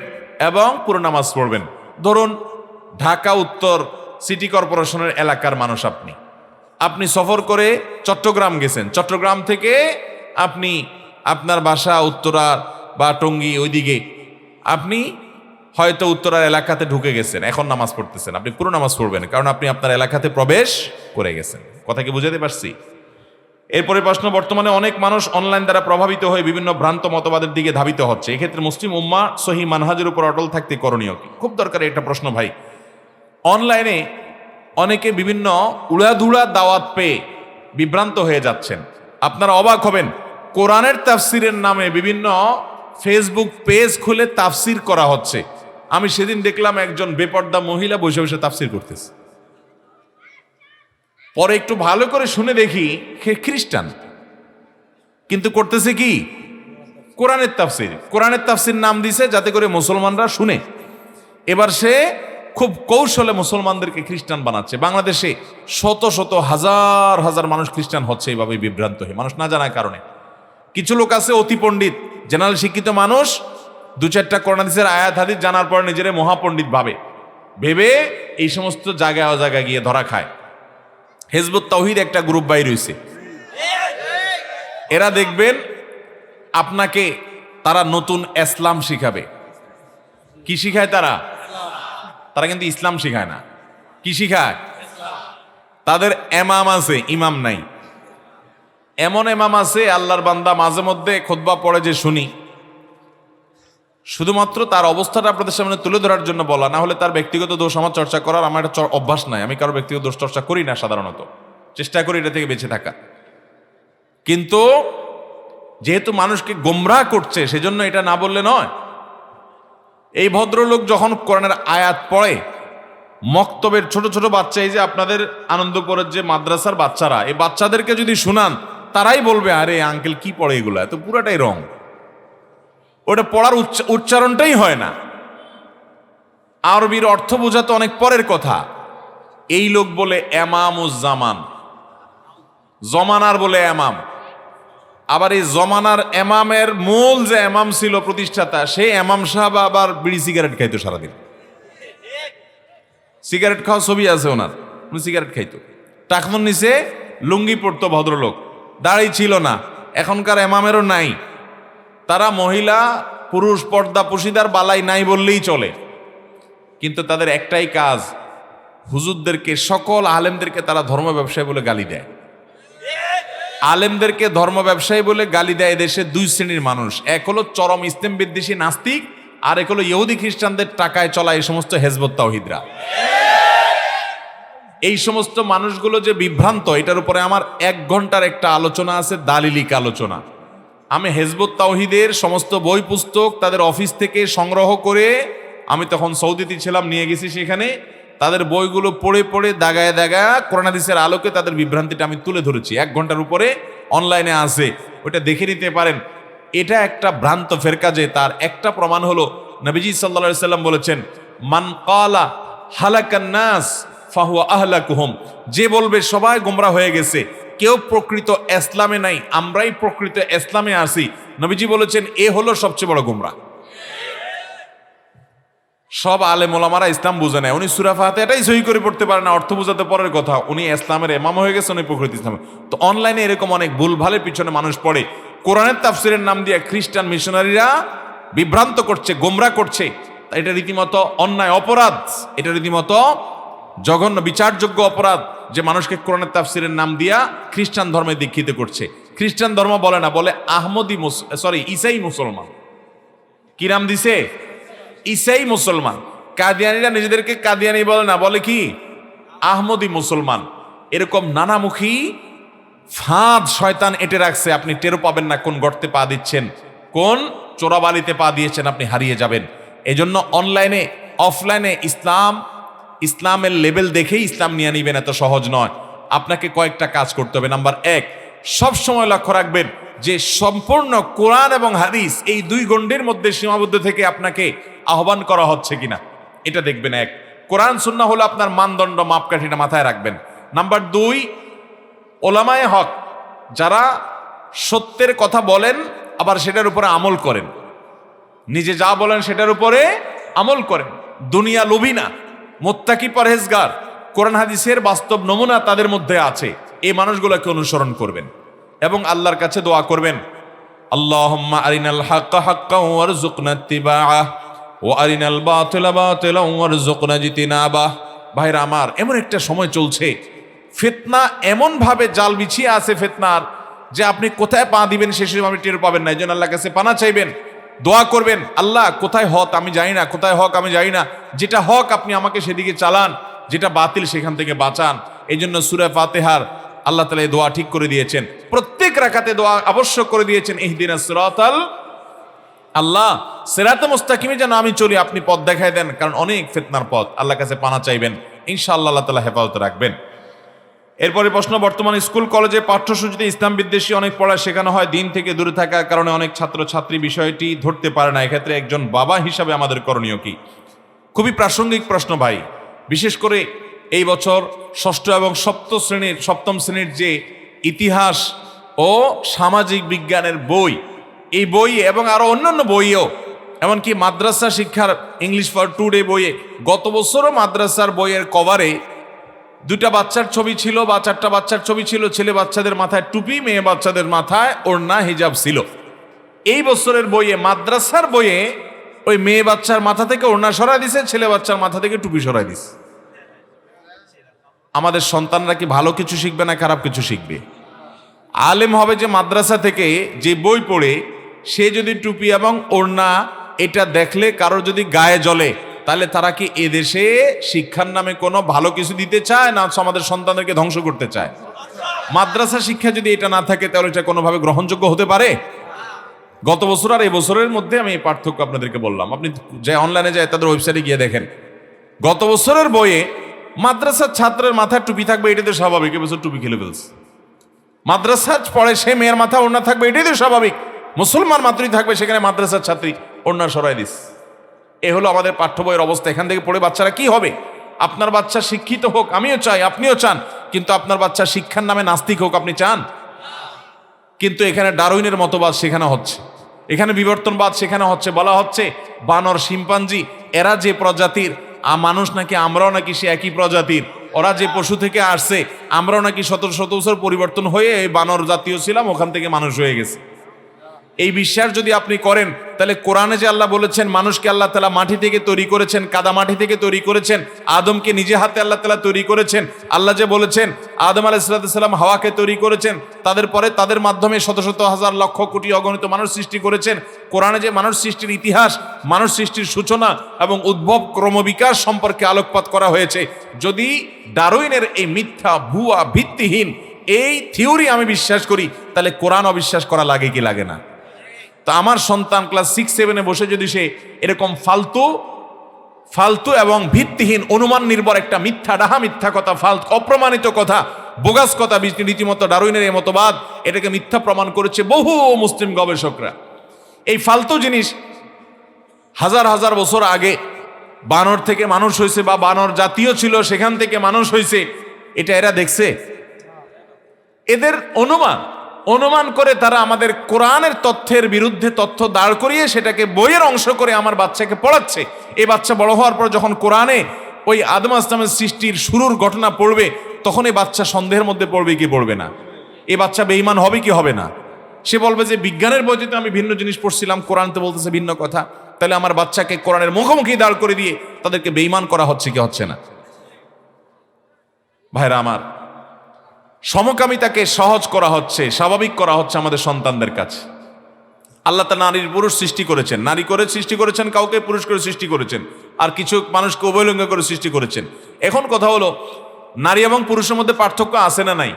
Speaker 1: এবং পুরো নামাজ পড়বেন। ধরুন ঢাকা উত্তর সিটি কর্পোরেশনের এলাকার মানুষ, আপনি সফর করে চট্টগ্রাম গেছেন, চট্টগ্রাম থেকে আপনি আপনার বাসা উত্তরা বা টঙ্গী ওইদিকে, আপনি হয়তো উত্তরার এলাকাতে ঢুকে গেছেন, এখন নামাজ পড়তেছেন, আপনি পুরো নামাজ পড়বেন, কারণ আপনি আপনার এলাকাতে প্রবেশ করে গেছেন। কথা কি বুঝাতে পারছি? এরপরে প্রশ্ন, বর্তমানে অনেক মানুষ অনলাইন দ্বারা প্রভাবিত হয়ে বিভিন্ন ভ্রান্ত মতবাদের দিকে ধাবিত হচ্ছে, এক্ষেত্রে মুসলিম উম্মাহ সহি মানহাজের উপর অটল থাকতে করণীয় কি? খুব দরকারি একটা প্রশ্ন ভাই। অনলাইনে অনেকে বিভিন্ন উড়াধুড়া দাওয়াত পেয়ে বিভ্রান্ত হয়ে যাচ্ছেন। আপনারা অবাক হবেন, কোরআনের তাফসিরের নামে বিভিন্ন ফেসবুক পেজ খুলে তাফসির করা হচ্ছে। আমি সেদিন দেখলাম একজন বেপর্দা মহিলা বসে বসে তাফসির করতেছে। পরে একটু ভালো করে শুনে দেখি সে খ্রিস্টান, কিন্তু করতেছে কি? কোরআনের তাফসির। কোরআনের তাফসির নাম দিছে যাতে করে মুসলমানরা শুনে। এবার সে খুব কৌশলে মুসলমানদেরকে খ্রিস্টান বানাচ্ছে। বাংলাদেশে শত শত হাজার হাজার মানুষ খ্রিস্টান হচ্ছে এইভাবে বিভ্রান্ত হয়ে, মানুষ না জানার কারণে। কিছু লোক আছে অতি পণ্ডিত, জেনারেল শিক্ষিত মানুষ, দু চারটা কোরআন হাদিসের আয়াত হাদিস জানার পর নিজেরে মহাপণ্ডিত ভেবে এই সমস্ত জায়গায় অজায়গায় গিয়ে ধরা খায়। হিজবুত তাওহীদ একটা গ্রুপ বাইর হইছে, এরা দেখবেন আপনাকে তারা নতুন ইসলাম শিখাবে। কি শিখায় তারা? তারা কিন্তু ইসলাম শিখায় না। কি শিখায়? তাদের এমাম আছে, ইমাম নাই। এমন এমাম আছে, আল্লাহর বান্দা মাঝে মধ্যে খুতবা পড়ে যে শুনি, শুধুমাত্র তার অবস্থাটা আপনাদের সামনে তুলে ধরার জন্য বলা, না হলে তার ব্যক্তিগত দোষ আমার চর্চা করার আমার একটা অভ্যাস নাই। আমি কারো ব্যক্তিগত দোষ চর্চা করি না, সাধারণত চেষ্টা করি এটা থেকে বেঁচে থাকা। কিন্তু যেহেতু মানুষকে গোমরাহ করছে, সেজন্য এটা না বললে নয়। এই ভদ্রলোক যখন কোরআনের আয়াত পড়ে, মক্তবের ছোট ছোট বাচ্চা, এই যে আপনাদের আনন্দপুরের যে মাদ্রাসার বাচ্চারা, এই বাচ্চাদেরকে যদি শুনান, তারাই বলবে আরে আঙ্কেল কি পড়ে এগুলা, তো পুরাটাই রং, ওটা পড়ার উচ্চারণটাই হয় না। আরবির অর্থ বোঝা তো অনেক পরের কথা। এই লোক বলে এমাম ও জামান, জমানার বলে এমাম। আবার এই জমানার এমামের মূল যে এমাম ছিল প্রতিষ্ঠাতা, সেই এমাম সাহেব আবার বিড়ি সিগারেট খাইতো সারাদিন। সিগারেট খাওয়া ছবি আছে ওনার, উনি সিগারেট খাইতো। টাকমন নিচে লুঙ্গি পড়তো ভদ্রলোক, দাড়ি ছিল না। এখনকার এমামেরও নাই। তারা মহিলা পুরুষ পর্দা পুশিদার বালাই নাই বললেই চলে। কিন্তু তাদের একটাই কাজ, হুজুরদেরকে, সকল আলেমদেরকে তারা ধর্ম ব্যবসায়ী বলে গালি দেয়। আলেমদেরকে ধর্ম ব্যবসায়ী বলে গালি দেয় এদেশে দুই শ্রেণীর মানুষ। এক হলো চরম ইসলাম বিদ্বেষী নাস্তিক, আর এক হলো ইহুদি খ্রিস্টানদের টাকায় চলা এই সমস্ত হিজবুত তাওহীদরা। এই সমস্ত মানুষগুলো যে বিভ্রান্ত, এটার উপরে আমার 1 ঘন্টার একটা আলোচনা আছে, দালিলিক আলোচনা। আমি হিজবুত তাওহীদের সমস্ত বই পুস্তক তাদের অফিস থেকে সংগ্রহ করে, আমি তখন সৌদিতে ছিলাম, নিয়ে গেছি সেখানে। তাদের বইগুলো পড়ে পড়ে দাগায় দাগা কোরআন হাদিসের আলোকে তাদের বিভ্রান্তিটা আমি তুলে ধরেছি। 1 ঘন্টার উপরে অনলাইনে আছে, ওটা দেখে নিতে পারেন। এটা একটা ভ্রান্ত ফেরকা, যে তার একটা প্রমাণ হলো নবীজি সাল্লাল্লাহু আলাইহি সাল্লাম বলেছেন, মান ক্বালা হালাকান নাস ফাহুয়া আহলাকুহুম, যে বলবে সবাই গোমরা হয়ে গেছে, কেউ প্রকৃত ইসলামে নাই, আমরাই প্রকৃত ইসলামে আছি, নবীজি বলেছেন এ হলো সবচেয়ে বড় গোমরা। সব আলেম ওলামারা ইসলাম বুঝে নেয়। উনি সূরা ফাতিহাটাই সহি করে পড়তে পারে না, অর্থ বোঝাতে পরের কথা, উনি ইসলামের ইমাম হয়ে গেছে, উনি প্রকৃত ইসলাম। তো অনলাইনে এরকম অনেক ভুলভালের পিছনে মানুষ পড়ে। কোরআনের তাফসিরের নাম দিয়ে খ্রিস্টান মিশনারিরা বিভ্রান্ত করছে, গোমরা করছে। এটা রীতিমতো অন্যায়, অপরাধ। এটা রীতিমতো জঘন্য, বিচারযোগ্য অপরাধ, যে মানুষকে কোরআনের তাফসিরের নাম দিয়া খ্রিস্টান ধর্মে দীক্ষিত করছে। খ্রিস্টান ধর্ম বলে না, বলে আহমদি ঈসাই মুসলমান। কি নাম দিছে? ঈসাই মুসলমান। কাদিয়ানীরা নিজেদেরকে কাদিয়ানি বলে না, বলে কি? আহমদি মুসলমান। এরকম নানামুখী ফাঁদ শয়তান এঁটে রাখছে, আপনি টেরও পাবেন না কোন গর্তে পা দিচ্ছেন, কোন চোরাবালিতে পা দিয়েছেন, আপনি হারিয়ে যাবেন। এজন্য অনলাইনে অফলাইনে ইসলামের লেভেল দেখেই ইসলাম নিয়ে নিবেন, এত সহজ নয়। আপনাকে কয়েকটা কাজ করতে হবে। নাম্বার 1, সব সময় লক্ষ্য রাখবেন যে সম্পূর্ণ কোরআন এবং হাদিস এই দুই গণ্ডির মধ্যে সীমাবদ্ধ থেকে আপনাকে আহ্বান করা হচ্ছে কিনা এটা দেখবেন। 1, কোরআন সুন্নাহ হলো আপনার মানদণ্ড, মাপকাঠিটা মাথায় রাখবেন। নাম্বার 2, ওলামায়ে হক যারা সত্যের কথা বলেন আবার সেটার উপরে আমল করেন, নিজে যা বলেন সেটার উপরে আমল করেন, দুনিয়া লোভী না, মুত্তাকি পরহেজগার, কোরআন হাদিসের বাস্তব নমুনা তাদের মধ্যে আছে, এই মানুষগুলোকে অনুসরণ করবেন এবং আল্লাহর কাছে দোয়া করবেন, আল্লাহুম্মা আরিনাল হাক্কা হাক্কান ওয়ারযুকনা ইত্তিবাআহ ওয়া আরিনাল বাতিলা বাতিলান ওয়ারযুকনা ইজতিনাবাহ। ভাইরা আমার, এমন একটা সময় চলছে, ফিতনা এমন ভাবে জাল বিছিয়ে আছে ফিতনার, যে আপনি কোথায় পা দিবেন সে সময় আপনি টের পাবেন না। এই জন্য আল্লাহর কাছে পানা চাইবেন, দোয়া করবেন, আল্লাহ কোথায় হক আমি জানি না, কোথায় হক আমি জানি না, যেটা হক আপনি আমাকে সেদিকে চালান, যেটা বাতিল সেখান থেকে বাঁচান। এই জন্য সূরা ফাতিহার আল্লাহ তাআলা এই দোয়া ঠিক করে দিয়েছেন, প্রত্যেক রাকাতে দোয়া আবশ্যক করে দিয়েছেন, ইহদিনাস সিরাতাল, আল্লাহ সিরাতে মুস্তাকিমে যেন আমি চলি, আপনি পথ দেখায় দেন, কারণ অনেক ফিতনার পথ। আল্লাহর কাছে পানা চাইবেন, ইনশাআল্লাহ আল্লাহ তাআলা হেফাজত রাখবেন। এরপরে প্রশ্ন, বর্তমানে স্কুল কলেজে পাঠ্যসূচিতে ইসলাম বিদ্বেষী অনেক পড়া শেখানো হয়, দিন থেকে দূরে থাকার কারণে অনেক ছাত্রছাত্রী বিষয়টি ধরতে পারে না, এক্ষেত্রে একজন বাবা হিসাবে আমাদের করণীয় কি? খুবই প্রাসঙ্গিক প্রশ্ন ভাই। বিশেষ করে এই বছর ষষ্ঠ এবং সপ্তম শ্রেণীর যে ইতিহাস ও সামাজিক বিজ্ঞানের বই, এই বই এবং আরো অন্যান্য বইও, এমনকি মাদ্রাসা শিক্ষার ইংলিশ ফর টুডে বইয়ে, গত বছরও মাদ্রাসার বইয়ের কভারে 2টা বাচ্চার ছবি ছিল বা 4টা বাচ্চার ছবি ছিল, ছেলে বাচ্চাদের মাথায় টুপি, মেয়ে বাচ্চাদের মাথায় ওড়না হিজাব ছিল। এই বছরের বইয়ে, মাদ্রাসার বইয়ে, ওই মেয়ে বাচ্চার মাথা থেকে ওড়না সরাই দিছে, ছেলে বাচ্চার মাথা থেকে টুপি সরাই দিছে। আমাদের সন্তানরা কি ভালো কিছু শিখবে না খারাপ কিছু শিখবে? আলেম হবে যে মাদ্রাসা থেকে যে বই পড়ে, সে যদি টুপি এবং ওড়না এটা দেখলে কারোর যদি গায়ে জ্বলে, তাহলে তারা কি এদেশে শিক্ষার নামে কোনো ভালো কিছু দিতে চায় না আমাদের সন্তানদেরকে ধ্বংস করতে চায়? মাদ্রাসা শিক্ষা যদি এটা না থাকে তাহলে এটা কোনোভাবে গ্রহণযোগ্য হতে পারে? গত বছর আর এই বছরের মধ্যে আমি এই পার্থক্য আপনাদেরকে বললাম। আপনি যে অনলাইনে যায় তাদের ওয়েবসাইটে গিয়ে দেখেন, গত বছরের বইয়ে মাদ্রাসার ছাত্রের মাথায় টুপি থাকবে, এটাই তো স্বাভাবিক, এবছর টুপি খেলে ফেলছে। মাদ্রাসা পড়ে সে মেয়ের মাথা ওড়না থাকবে, এটাই তো স্বাভাবিক, মুসলমান মাতৃ থাকবে, সেখানে মাদ্রাসার ছাত্রী ওড়না সরাই দিস। এ হলো আমাদের পাঠ্য বইয়ের অবস্থা। এখান থেকে পড়ে বাচ্চারা কি হবে? আপনার বাচ্চা শিক্ষিত হোক, আমিও চাই, আপনিও চান, কিন্তু আপনার বাচ্চা শিক্ষার নামে নাস্তিক হোক আপনি চান? কিন্তু এখানে ডারউইনের মতবাদ শেখানো হচ্ছে, এখানে বিবর্তনবাদ শেখানো হচ্ছে, বলা হচ্ছে বানর, শিম্পাঞ্জি এরা যে প্রজাতির মানুষ নাকি আমরাও নাকি সে একই প্রজাতির, ওরা যে পশু থেকে আসছে আমরাও নাকি শত শত বছর পরিবর্তন হয়ে এই বানর জাতীয় ছিলাম, ওখান থেকে মানুষ হয়ে গেছে। এই বিশ্বাস যদি আপনি করেন, তাহলে কোরআনে যে আল্লাহ বলেছেন মানুষকে আল্লাহ তাআলা মাটি থেকে তৈরি করেছেন, কাদা মাটি থেকে তৈরি করেছেন, আদমকে নিজে হাতে আল্লাহ তাআলা তৈরি করেছেন, আল্লাহ যে বলেছেন আদম আলাইহিস সালাম হাওয়াকে তৈরি করেছেন, তাদের পরে তাদের মাধ্যমে শত শত হাজার লক্ষ কোটি অগণিত মানুষ সৃষ্টি করেছেন, কোরআনে যে মানুষ সৃষ্টির ইতিহাস, মানুষ সৃষ্টির সূচনা এবং উদ্ভব ক্রমবিকাশ সম্পর্কে আলোকপাত করা হয়েছে, যদি ডারউইনের এই মিথ্যা ভুয়া ভিত্তিহীন এই থিওরি আমি বিশ্বাস করি, তাহলে কোরআন অবিশ্বাস করা লাগে কি লাগে না? তো আমার সন্তান ক্লাস 6-7 বসে যদি সে এরকম ফালতু এবং ভিত্তিহীন অনুমান নির্ভর একটা মিথ্যা, ডাহা মিথ্যা কথা, অপ্রমাণিত কথা, বোগাস কথা, রীতিমতো ডারউইনের এই মতবাদ, এটাকে মিথ্যা প্রমাণ করেছে বহু মুসলিম গবেষকরা। এই ফালতু জিনিস হাজার হাজার বছর আগে বানর থেকে মানুষ হয়েছে বা বানর জাতীয় ছিল সেখান থেকে মানুষ হয়েছে, এটা এরা দেখছে? এদের অনুমান করে তারা আমাদের কোরআনের তথ্যের বিরুদ্ধে তথ্য দাঁড় করিয়ে সেটাকে বইয়ের অংশ করে আমার বাচ্চাকে পড়াচ্ছে। এই বাচ্চা বড় হওয়ার পর যখন কোরআনে ওই আদম আসলামের সৃষ্টির শুরুর ঘটনা পড়বে, তখন এই বাচ্চা সন্দেহের মধ্যে পড়বে কি পড়বে না? এই বাচ্চা বেঈমান হবে কি হবে না? সে বলবে যে বিজ্ঞানের বইতে আমি ভিন্ন জিনিস পড়ছিলাম, কোরআন তো বলতেছে ভিন্ন কথা। তাহলে আমার বাচ্চাকে কোরআনের মুখোমুখি দাঁড় করে দিয়ে তাদেরকে বেঈমান করা হচ্ছে কি হচ্ছে না? ভাইরা আমার, সমকামিতাকে সহজ করা হচ্ছে, স্বাভাবিক করা হচ্ছে আমাদের সন্তানদের কাছে। আল্লাহ তা নারীর পুরুষ সৃষ্টি করেছেন, নারী করে সৃষ্টি করেছেন, কাউকে পুরুষ করে সৃষ্টি করেছেন, আর কিছু মানুষকে উভয়লিঙ্গ করে সৃষ্টি করেছেন। এখন কথা হলো, নারী এবং পুরুষের মধ্যে পার্থক্য আছে না নাই?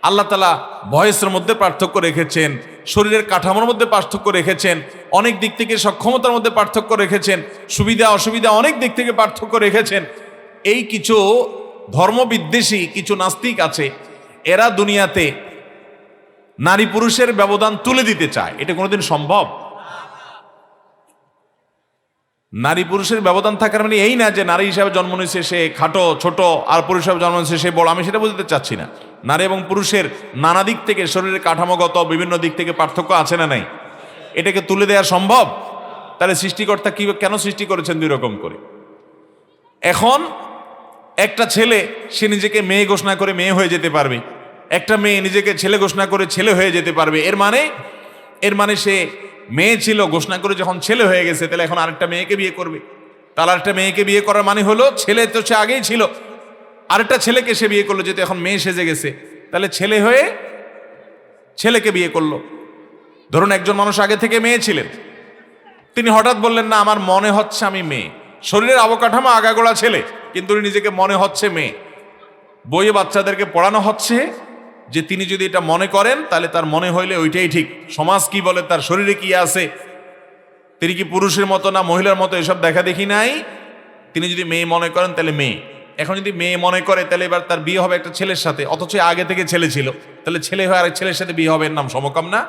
Speaker 1: আল্লাহ তাআলা ভয়েসের মধ্যে পার্থক্য রেখেছেন, শরীরের কাঠামোর মধ্যে পার্থক্য রেখেছেন, অনেক দিক থেকে সক্ষমতার মধ্যে পার্থক্য রেখেছেন, সুবিধা অসুবিধা অনেক দিক থেকে পার্থক্য রেখেছেন। এই কিছু ধর্মবিদ্বেষী কিছু নাস্তিক আছে, এরা দুনিয়াতে নারী পুরুষের ব্যবধান তুলে দিতে চায়। এটা কোনোদিন সম্ভব? নারী পুরুষের ব্যবধান থাকার মানে এই না যে নারী হিসাবে জন্ম নিয়েছে সে খাটো ছোট, আর পুরুষ হিসাবে জন্ম নিয়েছে সে বড়। আমি সেটা বুঝতে চাচ্ছি না। নারী এবং পুরুষের নানা দিক থেকে, শরীরের কাঠামোগত বিভিন্ন দিক থেকে পার্থক্য আছে না নাই? এটাকে তুলে দেওয়া সম্ভব? তাহলে সৃষ্টিকর্তা কি কেন সৃষ্টি করেছেন দুই রকম করে? এখন একটা ছেলে সে নিজেকে মেয়ে ঘোষণা করে মেয়ে হয়ে যেতে পারবে, একটা মেয়ে নিজেকে ছেলে ঘোষণা করে ছেলে হয়ে যেতে পারবে। এর মানে সে মেয়ে ছিল, ঘোষণা করে যখন ছেলে হয়ে গেছে, তাহলে এখন আরেকটা মেয়েকে বিয়ে করবে। তাহলে আরেকটা মেয়েকে বিয়ে করার মানে হলো ছেলে তো সে আগেই ছিল, আরেকটা ছেলেকে সে বিয়ে করলো, যেহেতু এখন মেয়ে সেজে গেছে, তাহলে ছেলে হয়ে ছেলেকে বিয়ে করলো। ধরুন একজন মানুষ আগে থেকে মেয়ে ছিলেন, তিনি হঠাৎ বললেন না আমার মনে হচ্ছে আমি মেয়ে। শরীরের অবকাঠামো আগাগোড়া ছেলে, কিন্তু নিজেকে মনে হচ্ছে মেয়ে। বইয়ে বাচ্চাদেরকে পড়ানো হচ্ছে যে তিনি যদি এটা মনে করেন তাহলে তার মনে হইলে ওইটাই ঠিক। সমাজ কি বলে, তার শরীরে কি আছে, তিনি কি পুরুষের মতো না মহিলার মতো, এসব দেখা দেখি নাই। তিনি যদি মেয়ে মনে করেন তাহলে মেয়ে। এখন যদি মেয়ে মনে করে তাহলে এবার তার বিয়ে হবে একটা ছেলের সাথে, অথচ আগে থেকে ছেলে ছিল, তাহলে ছেলে হয়ে আরেক ছেলের সাথে বিয়ে হবে, এর নাম সমকাম না?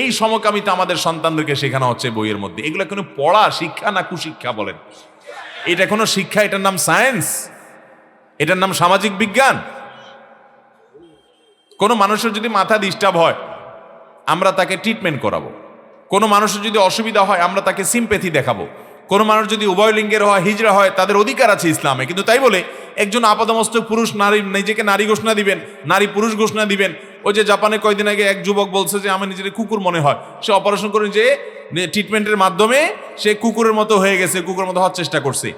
Speaker 1: এই সমকামিতা আমাদের সন্তানদেরকে শেখানো হচ্ছে বইয়ের মধ্যে। এগুলো কোনো পড়া শিক্ষা না কুশিক্ষা বলেন? এটা কোনো শিক্ষা? এটার নাম সায়েন্স, এটার নাম সামাজিক বিজ্ঞান। কোনো মানুষের যদি মাথা ডিস্টার্ব হয় আমরা তাকে ট্রিটমেন্ট করাবো, কোনো মানুষের যদি অসুবিধা হয় আমরা তাকে সিম্প্যাথি দেখাবো, কোনো মানুষ যদি উভয় লিঙ্গের হয়, হিজড়া হয়, তাদের অধিকার আছে ইসলামে। কিন্তু তাই বলে একজন আপাদমস্তক পুরুষ নারী নিজেকে নারী ঘোষণা দিবেন, নারী পুরুষ ঘোষণা দিবেন। ওই যে জাপানে কয়েকদিন আগে এক যুবক বলছে যে আমি নিজের কুকুর মনে হয়, সে অপারেশন করে যে ট্রিটমেন্টের মাধ্যমে সে কুকুরের মতো হয়ে গেছে, কুকুরের মতো হওয়ার চেষ্টা করছে।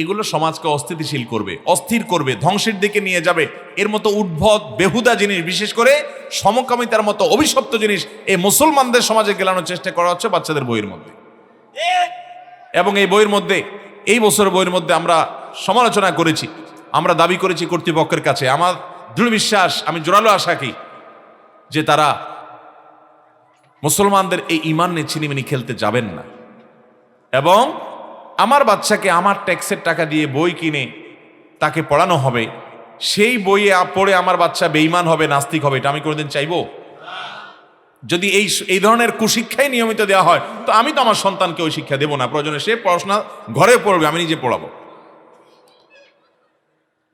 Speaker 1: এগুলো সমাজকে অস্থিতিশীল করবে, অস্থির করবে, ধ্বংসের দিকে নিয়ে যাবে। এর মতো উদ্ভট বেহুদা জিনিস, বিশেষ করে সমকামিতার মতো অভিশপ্ত জিনিস এই মুসলমানদের সমাজে গেলানোর চেষ্টা করা হচ্ছে বাচ্চাদের বইয়ের মধ্যে। এবং এই বইয়ের মধ্যে, এই বছর বইয়ের মধ্যে আমরা সমালোচনা করেছি, আমরা দাবি করেছি কর্তৃপক্ষের কাছে। আমার দৃঢ় বিশ্বাস, আমি জোরালো আশা কি যে তারা মুসলমানদের এই ঈমান নিয়ে ছিনিমিনি খেলতে যাবেন না। এবং আমার বাচ্চাকে আমার ট্যাক্সের টাকা দিয়ে বই কিনে তাকে পড়ানো হবে, সেই বইয়ে পড়ে আমার বাচ্চা বেঈমান হবে, নাস্তিক হবে, এটা আমি কোনোদিন চাইবো? যদি এই ধরনের কুশিক্ষাই নিয়মিত দেওয়া হয় তো আমি তো আমার সন্তানকে ওই শিক্ষা দেবো না। প্রয়োজনে সে পড়াশোনা ঘরে পড়বে, আমি নিজে পড়াবো।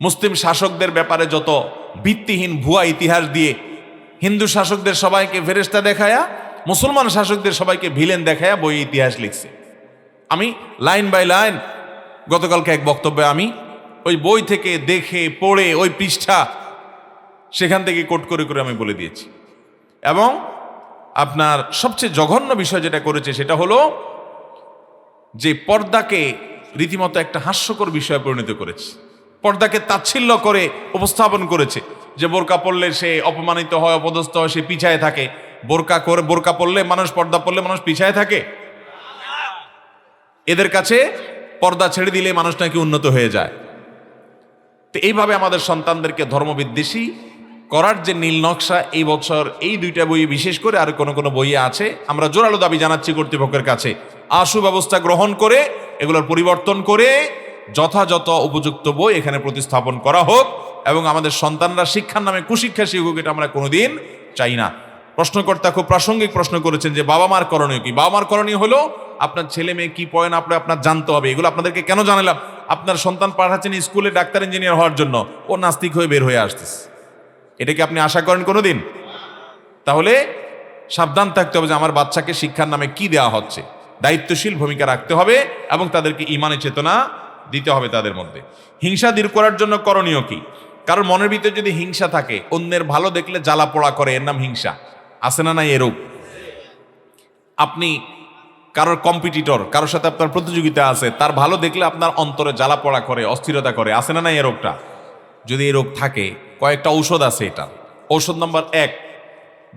Speaker 1: মুসলিম শাসকদের ব্যাপারে যত ভিত্তিহীন ভুয়া ইতিহাস দিয়ে হিন্দু শাসকদের সবাইকে ফেরেশতা দেখায়া, মুসলমান শাসকদের সবাইকে ভিলেন দেখায়া বই ইতিহাস লিখছে। আমি লাইন বাই লাইন গতকালকে এক বক্তব্যে আমি ওই বই থেকে দেখে পড়ে ওই পৃষ্ঠা সেখান থেকে কোট করে করে আমি বলে দিয়েছি। এবং আপনার সবচেয়ে জঘন্য বিষয় যেটা করেছে সেটা হলো যে পর্দাকে রীতিমতো একটা হাস্যকর বিষয়ে পরিণত করেছে, পর্দাকে তাচ্ছিল্য করে উপস্থাপন করেছে যে বোরকা পরলে সে অপমানিত হয়, অপদস্থ হয়, সে পিছায় থাকে। বোরকা পরলে মানুষ, পর্দা পরলে মানুষ পিছায় থাকে? এদের কাছে পর্দা ছেড়ে দিলে মানুষ নাকি উন্নত হয়ে যায়। তো এইভাবে আমাদের সন্তানদেরকে ধর্মবিদ্বেষী করার যে নীল নকশা এই বছর এই দুইটা বই, বিশেষ করে আর কোনো বইয়ে আছে। আমরা জোরালো দাবি জানাচ্ছি কর্তৃপক্ষের কাছে, আশু ব্যবস্থা গ্রহণ করে এগুলোর পরিবর্তন করে যথাযথ উপযুক্ত বই এখানে প্রতিস্থাপন করা হোক এবং আমাদের সন্তানরা শিক্ষার নামে কুশিক্ষা শিখুক, এটা আমরা কোনোদিন চাই না। প্রশ্নকর্তা খুব প্রাসঙ্গিক প্রশ্ন করেছেন যে বাবা মার করণীয় কি? বাবা মার করণীয় হলো আপনার ছেলে মেয়ে কি পড়েন আপনার জানতে হবে। এগুলো আপনাদেরকে কেন জানালাম? আপনার সন্তান পাঠাচ্ছেন স্কুলে ডাক্তার ইঞ্জিনিয়ার হওয়ার জন্য, ও নাস্তিক হয়ে বের হয়ে আসতেছে, এটা কি আপনি আশা করেন কোনোদিন? তাহলে সাবধান থাকতে হবে যে আমার বাচ্চাকে শিক্ষার নামে কি দেওয়া হচ্ছে। দায়িত্বশীল ভূমিকা রাখতে হবে এবং তাদেরকে ঈমানে চেতনা দিতে হবে তাদের মধ্যে। হিংসা দূর করার জন্য করণীয় কি? কারণ মনের ভিতরে যদি হিংসা থাকে, অন্যের ভালো দেখলে জ্বালা পোড়া করে, এর নাম হিংসা। আছে না নাই এরূপ? আপনি কারোর কম্পিটিটর, কারোর সাথে আপনার প্রতিযোগিতা আছে, তার ভালো দেখলে আপনার অন্তরে জ্বালা পোড়া করে, অস্থিরতা করে। আছে না নাই এই রোগটা? যদি এই রোগ থাকে, কয়েকটা ঔষধ আছে এটা। ঔষধ নাম্বার 1,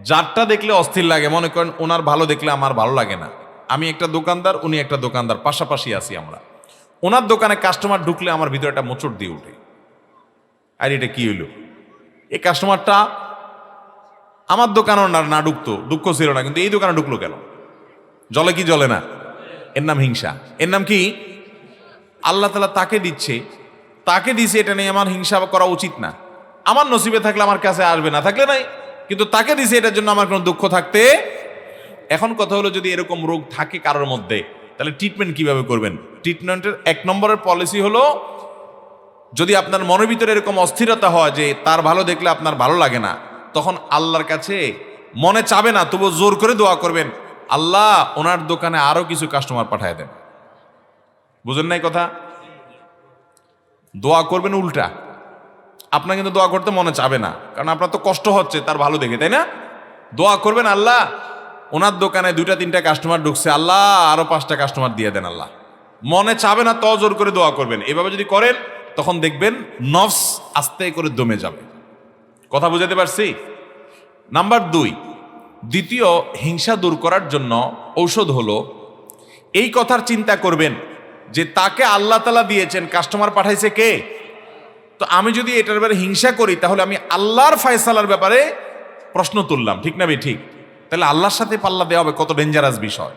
Speaker 1: যারটা দেখলে অস্থির লাগে, মনে করেন ওনার ভালো দেখলে আমার ভালো লাগে না। আমি একটা দোকানদার, উনি একটা দোকানদার, পাশাপাশি আছি আমরা। ওনার দোকানে কাস্টমার ঢুকলে আমার ভিতরে একটা মোচড় দিয়ে উঠে, আর এটা কি হইল? এই কাস্টমারটা আমার দোকানও না না ঢুকতো, দুঃখ ছিল না, কিন্তু এই দোকানে ঢুকলো কেন? জলে কি জ্বলে না? এর নাম হিংসা। এর নাম কি? আল্লাহ তাআলা তাকে দিচ্ছে, তাকে দিছে, এটা নিয়ে আমার হিংসা করা উচিত না। আমার নসিবে থাকলে আমার কাছে আসবে, না থাকলে নাই, কিন্তু তাকে দিছে এটার জন্য আমার কোনো দুঃখ থাকতে। এখন কথা হলো, যদি এরকম রোগ থাকে কারোর মধ্যে, তাহলে ট্রিটমেন্ট কিভাবে করবেন? ট্রিটমেন্টের 1 নম্বরের পলিসি হলো, যদি আপনার মনের ভিতরে এরকম অস্থিরতা হয় যে তার ভালো দেখলে আপনার ভালো লাগে না, তখন আল্লাহর কাছে মনে চাবে না, তবু জোর করে দোয়া করবেন, আল্লাহ ওনার দোকানে আরো কিছু কাস্টমার পাঠায় দেন। বুঝেন নাই কথা? দোয়া করবেন উল্টা। আপনার কিন্তু দোয়া করতে মনে চাবে না, কারণ আপনার তো কষ্ট হচ্ছে তার ভালো দেখে, তাই না? দোয়া করবেন, আল্লাহ ওনার দোকানে 2-3টা কাস্টমার ঢুকছে, আল্লাহ আরো 5টা কাস্টমার দিয়ে দেন। আল্লাহ মনে চাবে না, তো জোর করে দোয়া করবেন। এভাবে যদি করেন, তখন দেখবেন নফস আস্তে করে দমে যাবে। কথা বুঝাতে পারছি? নাম্বার 2, দ্বিতীয় হিংসা দূর করার জন্য ঔষধ হলো, এই কথার চিন্তা করবেন যে তাকে আল্লাহ তাআলা দিয়েছেন, কাস্টমার পাঠাইছে কে? তো আমি যদি এটার ব্যাপারে হিংসা করি, তাহলে আমি আল্লাহর ফয়সালার ব্যাপারে প্রশ্ন তুললাম, ঠিক না? ঠিক। তাহলে আল্লাহর সাথে পাল্লা দেওয়া হবে, কত ডেঞ্জারাস বিষয়।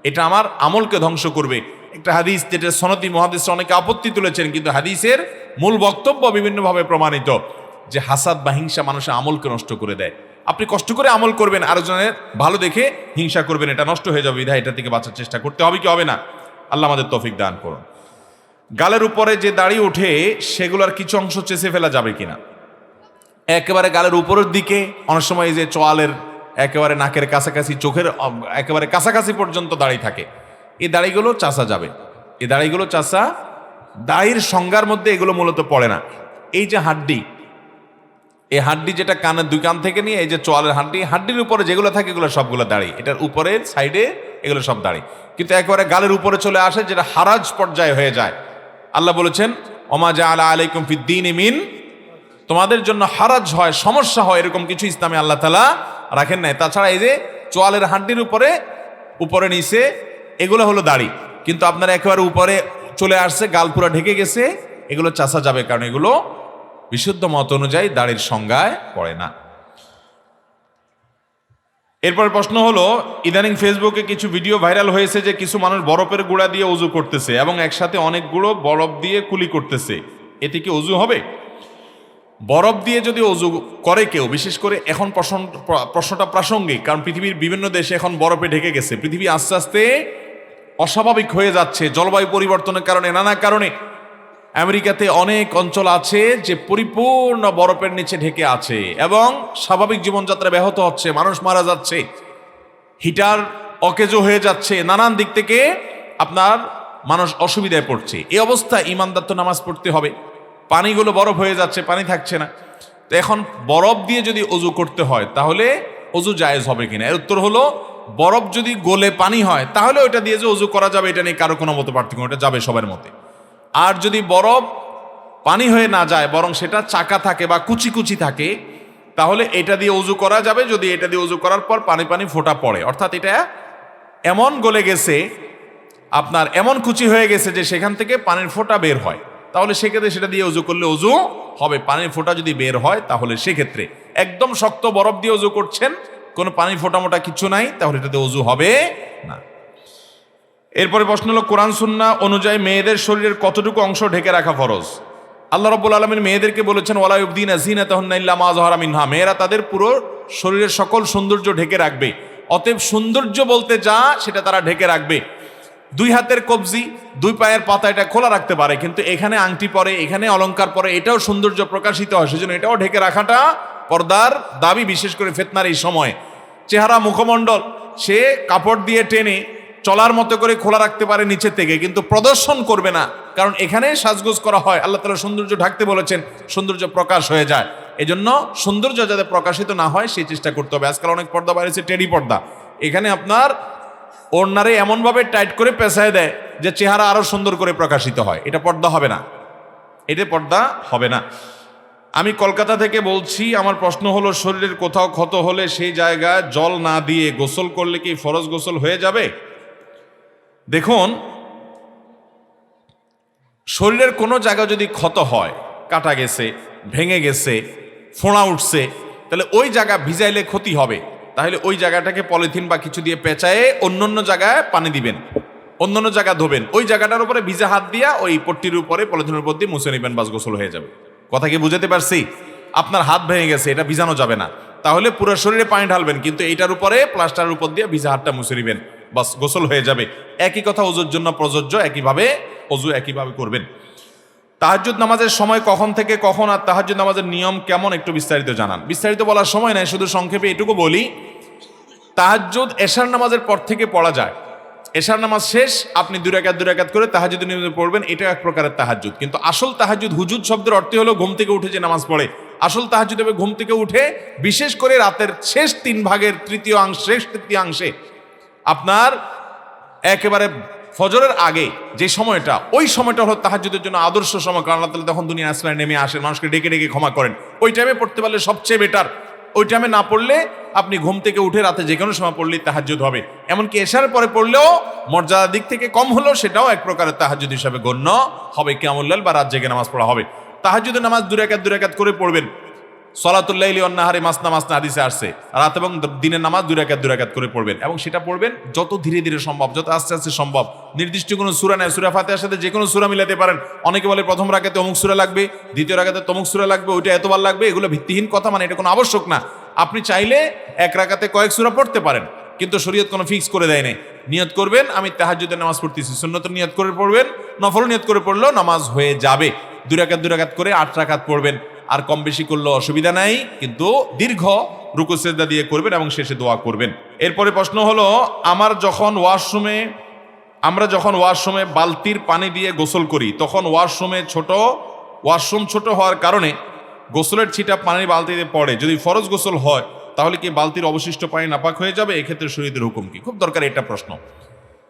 Speaker 1: এটা আমার আমলকে ধ্বংস করবে। একটা হাদিস, যেটা সনদি মুহাদ্দিসরা অনেকে আপত্তি তুলেছেন, কিন্তু হাদিসের মূল বক্তব্য বিভিন্নভাবে প্রমাণিত, যে হাসাদ বা হিংসা মানুষের আমলকে নষ্ট করে দেয়। আপনি কষ্ট করে আমল করবেন, আরেকজনের ভালো দেখে হিংসা করবেন, এটা নষ্ট হয়ে যাবে। বিধায় এটা থেকে বাঁচার চেষ্টা করতে হবে, কি হবে না? আল্লাহ আমাদের তৌফিক দান করুন। গালের উপরে যে দাড়ি ওঠে, সেগুলোর কিছু অংশ চেঁচে ফেলা যাবে কিনা? একেবারে গালের উপরের দিকে, অনেক সময় এই যে চোয়ালের একেবারে নাকের কাছাকাছি, চোখের একেবারে কাছাকাছি পর্যন্ত দাড়ি থাকে, এই দাড়িগুলো চাষা যাবে। এই দাড়িগুলো চাষা, দাড়ির সংজ্ঞার মধ্যে এগুলো মূলত পড়ে না। এই যে হাড্ডি, এই হাড্ডি যেটা কানের 2 কান থেকে নিয়ে এই যে চোয়ালের হাড্ডি, হাড্ডির উপরে যেগুলো থাকে এগুলো সবগুলো দাড়ি, এটার উপরের সাইডে এগুলো সব দাড়ি। কিন্তু একেবারে গালের উপরে চলে আসে, যেটা হারাজ পর্যায়ে হয়ে যায়। আল্লাহ বলেছেন, ওমা জাআলা আলাইকুম ফিদ্দীনি মিন, তোমাদের জন্য হারাজ হয়, সমস্যা হয়, এরকম কিছু ইসলামে আল্লাহ তাআলা রাখেন নাই। তাছাড়া এই যে চোয়ালের হাড্ডির উপরে নিচে এগুলো হলো দাড়ি, কিন্তু আপনার একেবারে উপরে চলে আসছে, গাল পুরো ঢেকে গেছে, এগুলো চাষা যাবে, কারণ এগুলো বিশুদ্ধ মত অনুযায়ী দাড়ির সংজ্ঞায় পড়ে না। এরপর প্রশ্ন হলো, ইদানিং ফেসবুকে কিছু ভিডিও ভাইরাল হয়েছে যে কিছু মানুষ বরফের গুঁড়া দিয়ে ওযু করতেছে এবং একসাথে অনেকগুলো বরফ দিয়ে কুলি করতেছে, এতে কি ওযু হবে? বরফ দিয়ে যদি ওযু করে কেউ, বিশেষ করে এখন প্রশ্নটা প্রাসঙ্গিক, কারণ পৃথিবীর বিভিন্ন দেশে এখন বরফে ঢেকে গেছে। পৃথিবী আস্তে আস্তে অস্বাভাবিক হয়ে যাচ্ছে জলবায়ু পরিবর্তনের কারণে, নানা কারণে। আমেরিকাতে অনেক অঞ্চল আছে যে পরিপূর্ণ বরফের নিচে ঢেকে আছে এবং স্বাভাবিক জীবনযাত্রা ব্যাহত হচ্ছে, মানুষ মারা যাচ্ছে, হিটার অকেজো হয়ে যাচ্ছে, নানান দিক থেকে আপনার মানুষ অসুবিধায় পড়ছে। এই অবস্থায় ইমানদার তো নামাজ পড়তে হবে, পানিগুলো বরফ হয়ে যাচ্ছে, পানি থাকছে না। তো এখন বরফ দিয়ে যদি ওযু করতে হয়, তাহলে ওযু জায়েজ হবে কিনা? এর উত্তর হলো, বরফ যদি গলে পানি হয়, তাহলে ওইটা দিয়ে যে ওযু করা যাবে, এটা নিয়ে কারো কোনো মত পার্থক্য, এটা যাবে সবার মতে। আর যদি বরফ পানি হয়ে না যায়, বরং সেটা চাকা থাকে বা কুচি কুচি থাকে, তাহলে এটা দিয়ে ওযু করা যাবে, যদি এটা দিয়ে ওযু করার পর পানি পানি ফোঁটা পড়ে, অর্থাৎ এটা এমন গলে গেছে, আপনার এমন কুচি হয়ে গেছে যে সেখান থেকে পানির ফোঁটা বের হয়, তাহলে সেক্ষেত্রে সেটা দিয়ে ওযু করলে ওযু হবে। পানির ফোঁটা যদি বের হয়, তাহলে সেক্ষেত্রে একদম শক্ত বরফ দিয়ে ওযু করছেন, কোনো পানির ফোঁটা মোটা কিছু নাই, তাহলে এটাতে ওযু হবে না। এরপরে প্রশ্ন হলো, কোরআন সুন্নাহ অনুযায়ী মেয়েদের শরীরের কতটুকু অংশ ঢেকে রাখা ফরজ? আল্লাহ রাব্বুল আলামিন মেয়েদেরকে বলেছেন, ওয়ালা ইউবদিনা যিনাতাহুন্না ইল্লা মা যাহারা মিনহা, মেয়েরা তাদের পুরো শরীরের সকল সৌন্দর্য ঢেকে রাখবে। অতএব সৌন্দর্য বলতে যা, সেটা তারা ঢেকে রাখবে। 2 হাতের কবজি, 2 পায়ের পাতা, এটা খোলা রাখতে পারে, কিন্তু এখানে আংটি পরে, এখানে অলংকার পরে, এটাও সৌন্দর্য প্রকাশিত হয়, সেজন্য এটাও ঢেকে রাখাটা পর্দার দাবি, বিশেষ করে ফিতনার এই সময়। চেহারা, মুখমণ্ডল সে কাপড় দিয়ে টেনে চলার মতো করে খোলা রাখতে পারে নিচের থেকে, কিন্তু প্রদর্শন করবে না, কারণ এখানে সাজগোজ করা হয়। আল্লাহ তাআলা সৌন্দর্য ঢাকতে বলেছেন, সৌন্দর্য প্রকাশ হয়ে যায়। এজন্য সৌন্দর্য যাতে প্রকাশিত না হয় সেই চেষ্টা করতে হবে। আজকাল অনেক পর্দা বাইরেছে, টেডি পর্দা, এখানে আপনার ওড়নারে এমনভাবে টাইট করে পেঁচায় দেয় যে চেহারা আরো সুন্দর করে প্রকাশিত হয়, এটা পর্দা হবে না, এটা পর্দা হবে না। আমি কলকাতা থেকে বলছি, আমার প্রশ্ন হলো, শরীরের কোথাও ক্ষত হলে সেই জায়গায় জল না দিয়ে গোসল করলে কি ফরজ গোসল হয়ে যাবে? দেখুন, শরীরের কোনো জায়গা যদি ক্ষত হয়, কাটা গেছে, ভেঙে গেছে, ফোঁড়া উঠছে, তাহলে ওই জায়গা ভিজাইলে ক্ষতি হবে, তাহলে ওই জায়গাটাকে পলিথিন বা কিছু দিয়ে পেঁচায়ে অন্য জায়গায় পানি দিবেন, অন্য জায়গা ধোবেন, ওই জায়গাটার উপরে ভিজা হাত দিয়া ওই পট্টির উপরে পলিথিনের উপর দিয়ে মুছে নেবেন, বাস গোসল হয়ে যাবে। কথা কি বুঝাতে পারছি? আপনার হাত ভেঙে গেছে, এটা ভিজানো যাবে না, তাহলে পুরো শরীরে পানি ঢালবেন, কিন্তু এইটার উপরে প্লাস্টারের উপর দিয়ে ভিজা হাতটা মুছে নেবেন, বাস গোসল হয়ে যাবে। একই কথা ওযুর জন্য প্রযোজ্য, একইভাবে ওযু একইভাবে করবেন। তাহাজ্জুদ নামাজের সময় কখন থেকে কখন আর তাহাজ্জুদ নামাজের নিয়ম কেমন একটু বিস্তারিত জানান। বিস্তারিত বলার সময় নাই, শুধু সংক্ষেপে এটুকু বলি, তাহাজ্জুদ এশার নামাজের পর থেকে পড়া যায়। এশার নামাজ শেষ, আপনি 2 রাকাত করে তাহাজ্জুদ নিয়মে পড়বেন, এটা এক প্রকারের তাহাজ্জুদ। কিন্তু আসল তাহাজ্জুদ, হুজুদ শব্দের অর্থ হলো ঘুম থেকে উঠে যে নামাজ পড়ে। আসল তাহাজ্জুদ হবে ঘুম থেকে উঠে, বিশেষ করে রাতের শেষ 3 ভাগের তৃতীয়াংশে আপনার একেবারে ফজরের আগে যে সময়টা, ওই সময়টা হলো তাহাজ্জুদের জন্য আদর্শ সময়, কারণ আল্লাহ তাআলা তখন দুনিয়া আসমানে নেমে আসেন, মানুষকে ডেকে ডেকে ক্ষমা করেন। ওই টাইমে পড়তে পারলে সবচেয়ে বেটার। ওই টাইমে না পড়লে আপনি ঘুম থেকে উঠে রাতে যে কোনো সময় পড়লেই তাহাজ্জুদ হবে। এমনকি এশার পরে পড়লেও মর্যাদার দিক থেকে কম হলো, সেটাও এক প্রকারের তাহাজ্জুদ হিসাবে গণ্য হবে, কিয়ামুল লাইল বা রাত জেগে নামাজ পড়া হবে। তাহাজ্জুদের নামাজ 2 রাকাত করে পড়বেন। সলাতুল লাইলি ওয়ান নাহারি মাসনা মাসনা হাদিসে আসছে, রাত এবং দিনের নামাজ 2 রাকাত করে পড়বেন, এবং সেটা পড়বেন যত ধীরে ধীরে সম্ভব, যত আস্তে আস্তে সম্ভব। নির্দিষ্ট কোনো সূরা নেই, সূরা ফাতিহার সাথে যে কোনো সূরা মিলাতে পারেন। অনেকে বলে প্রথম রাকাতে অমুক সূরা লাগবে, দ্বিতীয় রাকাতে তমুক সূরা লাগবে, ওইটা এতবার লাগবে, এগুলো ভিত্তিহীন কথা, মানে এটা কোনো আবশ্যক না। আপনি চাইলে এক রাকাতে কয়েক সূরা পড়তে পারেন, কিন্তু শরীয়ত কোনো ফিক্স করে দেয় নাই। নিয়ত করবেন আমি তাহাজ্জুদের নামাজ পড়তেছি, সুন্নতের নিয়ত করে পড়বেন, নফল নিয়ত করে পড়লেও নামাজ হয়ে যাবে। 2 রাকাত করে 8 রাকাত পড়বেন, আর কম বেশি করলেও অসুবিধা নাই, কিন্তু দীর্ঘ রুকু সিজদা দিয়ে করবেন এবং শেষে দোয়া করবেন। এরপরে প্রশ্ন হলো, আমরা যখন ওয়াশরুমে বালতির পানি দিয়ে গোসল করি, তখন ওয়াশরুম ছোট হওয়ার কারণে গোসলের ছিটা পানির বালতিতে পড়ে। যদি ফরজ গোসল হয় তাহলে কি বালতির অবশিষ্ট পানি নাপাক হয়ে যাবে? এক্ষেত্রে শরীয়তের হুকুম কি? খুব দরকার এটা প্রশ্ন।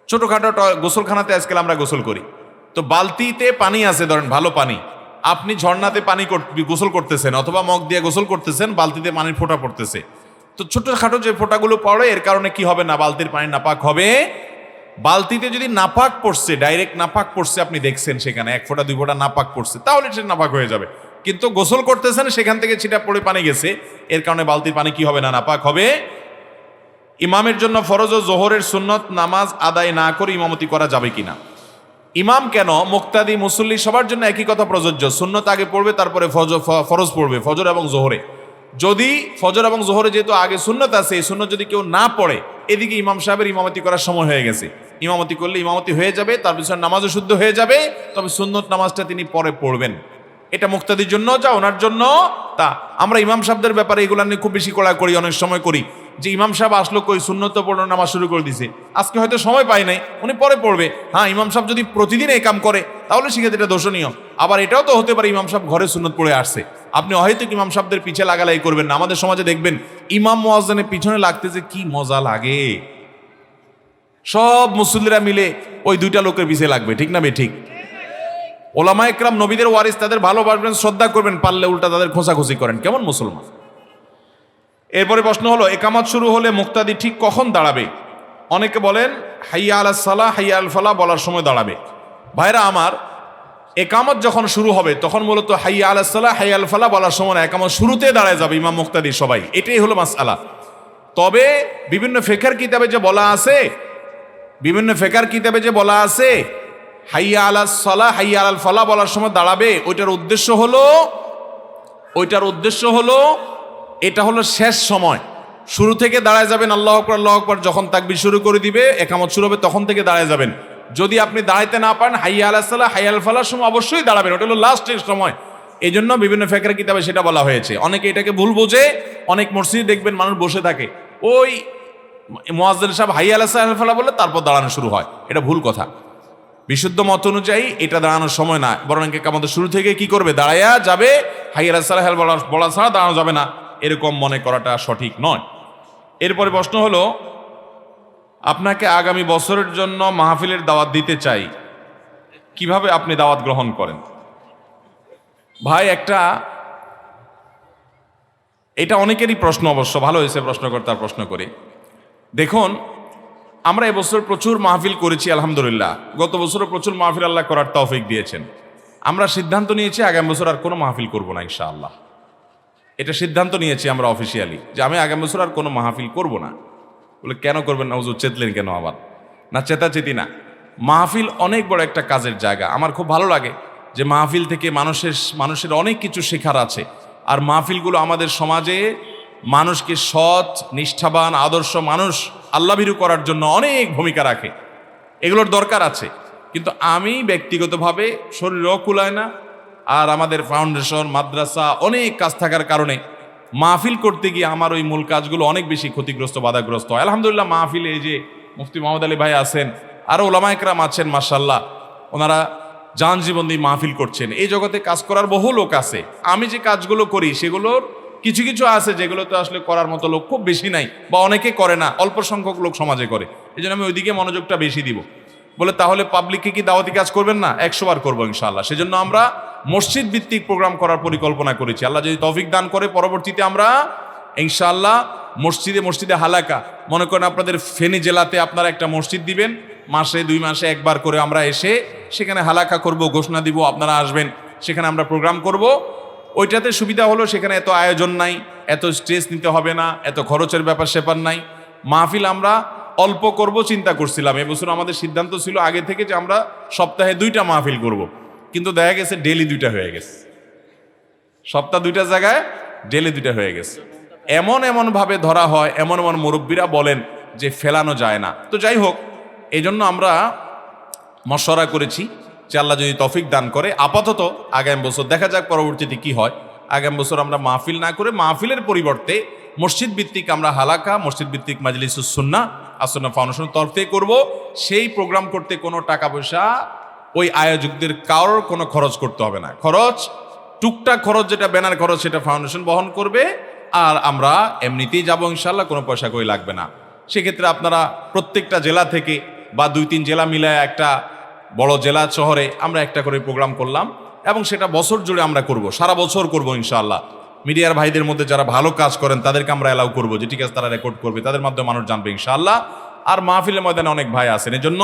Speaker 1: ছোটখাটো গোসলখানাতে আজকাল আমরা গোসল করি, তো বালতিতে পানি আছে, ধরেন ভালো পানি, আপনি ঝর্ণাতে গোসল করতেছেন অথবা মগ দিয়ে গোসল করতেছেন, বালতিতে পানির ফোঁটা পড়তেছে, তো ছোটখাটো যে ফোঁটাগুলো পড়ে এর কারণে কি হবে না? বালতির পানি নাপাক হবে। বালতিতে যদি নাপাক পড়ছে, ডাইরেক্ট নাপাক পড়ছে, আপনি দেখছেন সেখানে 1 ফোঁটা 2 ফোঁটা নাপাক পড়ছে, তাহলে সেটা নাপাক হয়ে যাবে। কিন্তু গোসল করতেছেন, সেখান থেকে ছিটা পড়ে পানি গেছে, এর কারণে বালতির পানি কি হবে না? নাপাক হবে। ইমামের জন্য ফরজ ও জোহরের সুন্নত নামাজ আদায় না করে ইমামতি করা যাবে কিনা? ইমাম কেন, মুক্তাদি, মুসল্লি সবার জন্য একই কথা প্রযোজ্য। সুন্নত আগে পড়বে, তারপরে ফরজ পড়বে, ফজর এবং জোহরে। যদি ফজর এবং জোহরে যেহেতু আগে সুন্নত আছে, এই সুন্নত যদি কেউ না পড়ে, এদিকে ইমাম সাহেবের ইমামতি করার সময় হয়ে গেছে, ইমামতি করলে ইমামতি হয়ে যাবে, তার পিছনে নামাজও শুদ্ধ হয়ে যাবে, তবে সুন্নত নামাজটা তিনি পরে পড়বেন। এটা মুক্তাদির জন্য যা, ওনার জন্য তা। আমরা ইমাম সাহেবদের ব্যাপারে এগুলো নিয়ে খুব বেশি কড়া করি, অনেক সময় করি যে ইমাম সাহেব আসলো, কই সুন্নত পড়লো, নামাজ শুরু করে দিছে, আজকে হয়তো সময় পায় নাই, উনি পরে পড়বে। হ্যাঁ, ইমাম সাহেব যদি প্রতিদিন এই কাম করে তাহলে সেক্ষেত্রে এটা দোষণীয়। আবার এটাও তো হতে পারে ইমাম সাহেব ঘরে সুন্নত পড়ে আসছে, আপনি হয়তো ইমাম সাহেবদের পিছে লাগালাই করবেন না। আমাদের সমাজে দেখবেন ইমাম মুয়াজ্জিনের পিছনে লাগতে যে কি মজা লাগে, সব মুসল্লিরা মিলে ওই 2টা লোকের পিছে লাগবে, ঠিক না বে ঠিক? ওলামা একরাম নবীদের ওয়ারিস, তাদের ভালোবাসবেন, শ্রদ্ধা করবেন, পারলে উল্টা তাদের খোঁচাখুচি করেন, কেমন মুসলমান? এরপরে প্রশ্ন হলো, একামত শুরু হলে মুক্তাদি ঠিক কখন দাঁড়াবে? অনেকে বলেন হাইয়া আলাস সালাহ হাইয়া আল ফালাহ বলার সময় দাঁড়াবে। ভাইরা আমার, একামত যখন শুরু হবে তখন মূলত হাইয়া আলাস সালাহ হাইয়া আল ফালাহ বলার সময় না, একামত শুরুতে দাঁড়ায় যাবে ইমাম মুক্তাদি সবাই, এটাই হলো মাসআলা। তবে বিভিন্ন ফিকহের কিতাবে যে বলা আছে হাইয়া আলাস সালাহ হাইয়া আল ফালাহ বলার সময় দাঁড়াবে, ওইটার উদ্দেশ্য হলো এটা হলো শেষ সময়। শুরু থেকে দাঁড়ায় যাবেন, আল্লাহু আকবার আল্লাহু আকবার, যখন তাকবীর শুরু করে দিবে, একামত শুরু হবে, তখন থেকে দাঁড়ায় যাবেন। যদি আপনি দাঁড়াইতে না পারেন, হাইয়া আলাস সালাহ হাইয়া আল ফালাহর সময় অবশ্যই দাঁড়াবেন, ওটা হলো লাস্টের সময়। এই জন্য বিভিন্ন ফিকহের কিতাবে সেটা বলা হয়েছে। অনেকে এটাকে ভুল বোঝে, অনেক মসজিদে দেখবেন মানুষ বসে থাকে, ওই মুয়াজ্জিন সাহেব হাইয়া আলাস সালাহ হাইয়া আল ফালাহ বলে তারপর দাঁড়ানো শুরু হয়, এটা ভুল কথা। বিশুদ্ধ মত অনুযায়ী এটা দাঁড়ানোর সময় না, বরং আমাদের শুরু থেকে কি করবে? দাঁড়ায়া যাবে, হাইয়া আলাস সালাহ বলা ছাড়া দাঁড়ানো যাবে না, এরকম মনে করাটা সঠিক নয়। এরপরে প্রশ্ন হলো, আপনাকে আগামী বছরের জন্য মাহফিলের দাওয়াত দিতে চাই, কিভাবে আপনি দাওয়াত গ্রহণ করেন? ভাই, এটা অনেকেরই প্রশ্ন, অবশ্য ভালো হয়েছে প্রশ্নকর্তার প্রশ্ন করে। দেখুন, আমরা এবছর প্রচুর মাহফিল করেছি আলহামদুলিল্লাহ, গত বছরও প্রচুর মাহফিল আল্লাহ করার তৌফিক দিয়েছেন। আমরা সিদ্ধান্ত নিয়েছি আগামী বছর আর কোনো মাহফিল করব না ইনশাআল্লাহ। এটা সিদ্ধান্ত নিয়েছি আমরা অফিসিয়ালি যে আমি আগামী বছর আর কোনো মাহফিল করব না। বলে কেন করবেন না হুজুর, চেতলেন কেন আবার? না চেতাচেতি না, মাহফিল অনেক বড় একটা কাজের জায়গা। আমার খুব ভালো লাগে যে মাহফিল থেকে মানুষের অনেক কিছু শেখার আছে। আর মাহফিলগুলো আমাদের সমাজে মানুষকে সৎ, নিষ্ঠাবান, আদর্শ মানুষ, আল্লাভীরু করার জন্য অনেক ভূমিকা রাখে। এগুলোর দরকার আছে। কিন্তু আমি ব্যক্তিগতভাবে শরীরও কুলায় না, আর আমাদের ফাউন্ডেশন, মাদ্রাসা অনেক কাজ থাকার কারণে মাহফিল করতে গিয়ে আমার ওই মূল কাজগুলো অনেক বেশি ক্ষতিগ্রস্ত, বাধাগ্রস্ত হয়। আলহামদুলিল্লাহ মাহফিলে এই যে মুফতি মোহাম্মদ আলী ভাই আছেন, আরও ওলামা একরাম আছেন, মাশাআল্লাহ, ওনারা জান জীবন দিয়ে মাহফিল করছেন। এই জগতে কাজ করার বহু লোক আছে। আমি যে কাজগুলো করি সেগুলোর কিছু কিছু আছে যেগুলো তো আসলে করার মতো লোক খুব বেশি নাই, বা অনেকে করে না, অল্প সংখ্যক লোক সমাজে করে। এই জন্য আমি ওইদিকে মনোযোগটা বেশি দিব। বলে তাহলে পাবলিককে কি দাওয়াতি কাজ করবেন না? 100 বার করবো ইনশাআল্লাহ। সেজন্য আমরা মসজিদ ভিত্তিক প্রোগ্রাম করার পরিকল্পনা করেছি। আল্লাহ যদি তৌফিক দান করে পরবর্তীতে আমরা ইনশাআল্লাহ মসজিদে মসজিদে হালাকা, মনে করেন আপনাদের ফেনী জেলাতে আপনারা একটা মসজিদ দিবেন, মাসে 2 মাসে একবার করে আমরা এসে সেখানে হালাকা করব, ঘোষণা দিব, আপনারা আসবেন, সেখানে আমরা প্রোগ্রাম করব। ওইটাতে সুবিধা হলো সেখানে এত আয়োজন নাই, এত স্ট্রেস নিতে হবে না, এত খরচের ব্যাপার স্যাপার নাই। মাহফিল আমরা অল্প করব চিন্তা করছিলাম। এবছর আমাদের সিদ্ধান্ত ছিল আগে থেকে যে আমরা সপ্তাহে 2টা মাহফিল করব, কিন্তু দেখা গেছে ডেলি 2টা হয়ে গেছে। সপ্তাহ 2টা জায়গায় ডেলি 2টা হয়ে গেছে। এমন ভাবে ধরা হয়, এমন মুরব্বীরা বলেন যে ফেলানো যায় না। তো যাই হোক, এই জন্য আমরা মশওয়ারা করেছি যে আল্লাহ যদি তৌফিক দান করে আপাতত আগামী বছর দেখা যাক পরবর্তীতে কি হয়। আগামী বছর আমরা মাহফিল না করে মাহফিলের পরিবর্তে মসজিদ ভিত্তিক আমরা হালাকা, মসজিদ ভিত্তিক মাজলিসুস সুন্নাহ আসন্নাহ ফাউন্ডেশনের তরফ থেকে করবো। সেই প্রোগ্রাম করতে কোনো টাকা পয়সা ওই আয়োজকদের কারোর কোনো খরচ করতে হবে না। খরচ, টুকটাক খরচ যেটা ব্যানার খরচ, সেটা ফাউন্ডেশন বহন করবে। আর আমরা এমনিতেই যাবো ইনশাল্লাহ, কোনো পয়সা করে লাগবে না। সেক্ষেত্রে আপনারা প্রত্যেকটা জেলা থেকে বা 2-3 জেলা মিলায় একটা বড় জেলা শহরে আমরা একটা করে প্রোগ্রাম করলাম, এবং সেটা বছর জুড়ে আমরা করব, সারা বছর করব ইনশাআল্লাহ। মিডিয়ার ভাইদের মধ্যে যারা ভালো কাজ করেন তাদেরকে আমরা অ্যালাউ করবো যে ঠিক আছে তারা রেকর্ড করবে, তাদের মাধ্যমে মানুষ জানবে ইনশাআল্লাহ। আর মাহফিলের ময়দানে অনেক ভাই আছেন, এই জন্য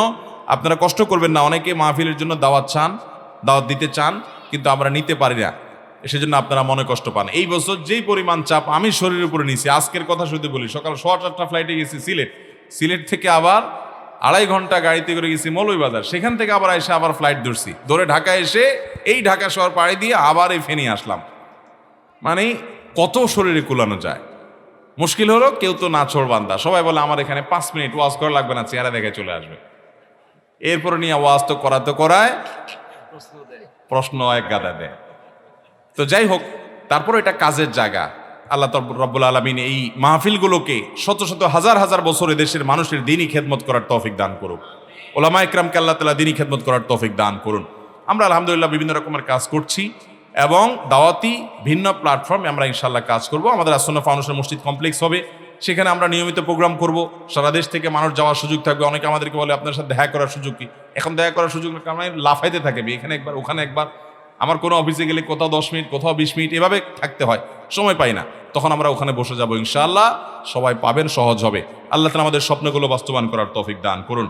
Speaker 1: আপনারা কষ্ট করবেন না। অনেকে মাহফিলের জন্য দাওয়াত দিতে চান, কিন্তু আমরা নিতে পারি না, সেজন্য আপনারা মনে কষ্ট পান। এই বছর যেই পরিমাণ চাপ আমি শরীরের উপরে নিয়েছি, আজকের কথা শুধু বলি, সকাল 4:15 ফ্লাইটে গেছি সিলেট থেকে আবার 2.5 ঘন্টা গাড়িতে করে গেছি মৌলভীবাজার, সেখান থেকে আবার এসে আবার ফ্লাইট ধরছি, ধরে ঢাকায় এসে এই ঢাকা শহর পাড়ি দিয়ে আবার এই ফেনী আসলাম। মানে কত শরীরে কুলানো যায়। মুশকিল হলো কেউ তো নাছোড় বান্দা, সবাই বলে আমার এখানে 5 মিনিট ওয়াজ করা লাগবে না, চেহারা দেখে চলে আসবে। এরপরে নিয়ে ওয়াজ তো করায় প্রশ্ন এক গাদা দেয়। তো যাই হোক, তারপর এটা কাজের জায়গা। আল্লাহ রব্বুল আলামিন এই মাহফিলগুলোকে শত শত হাজার হাজার বছর দেশের মানুষের দ্বীনি খেদমত করার তৌফিক দান করুন। ওলামা ইকরামকে আল্লাহ তাআলা দ্বীনি খেদমত করার তৌফিক দান করুন। আমরা আলহামদুলিল্লাহ বিভিন্ন রকমের কাজ করছি, এবং দাওয়াতি ভিন্ন প্ল্যাটফর্মে আমরা ইনশাআল্লাহ কাজ করব। আমাদের আসন্নাহ ফাউন্ডেশন মসজিদ কমপ্লেক্স হবে, সেখানে আমরা নিয়মিত প্রোগ্রাম করব। সারা দেশ থেকে মানুষ যাওয়ার সুযোগ থাকবে। অনেকে আমাদেরকে বলে আপনার সাথে দেখা করার সুযোগ কি? এখন দেখা করার সুযোগ না, কারণ লাফাইতে থাকে, এখানে একবার ওখানে একবার। আমার কোনো অফিসে গেলে কোথাও 10 মিনিট, কোথাও 20 মিনিট এভাবে থাকতে হয়, সময় পাই না। তখন আমরা ওখানে বসে যাব ইনশাআল্লাহ, সবাই পাবেন, সহজ হবে। আল্লাহ তাআলা আমাদের স্বপ্নগুলো বাস্তবায়ন করার তৌফিক দান করুন।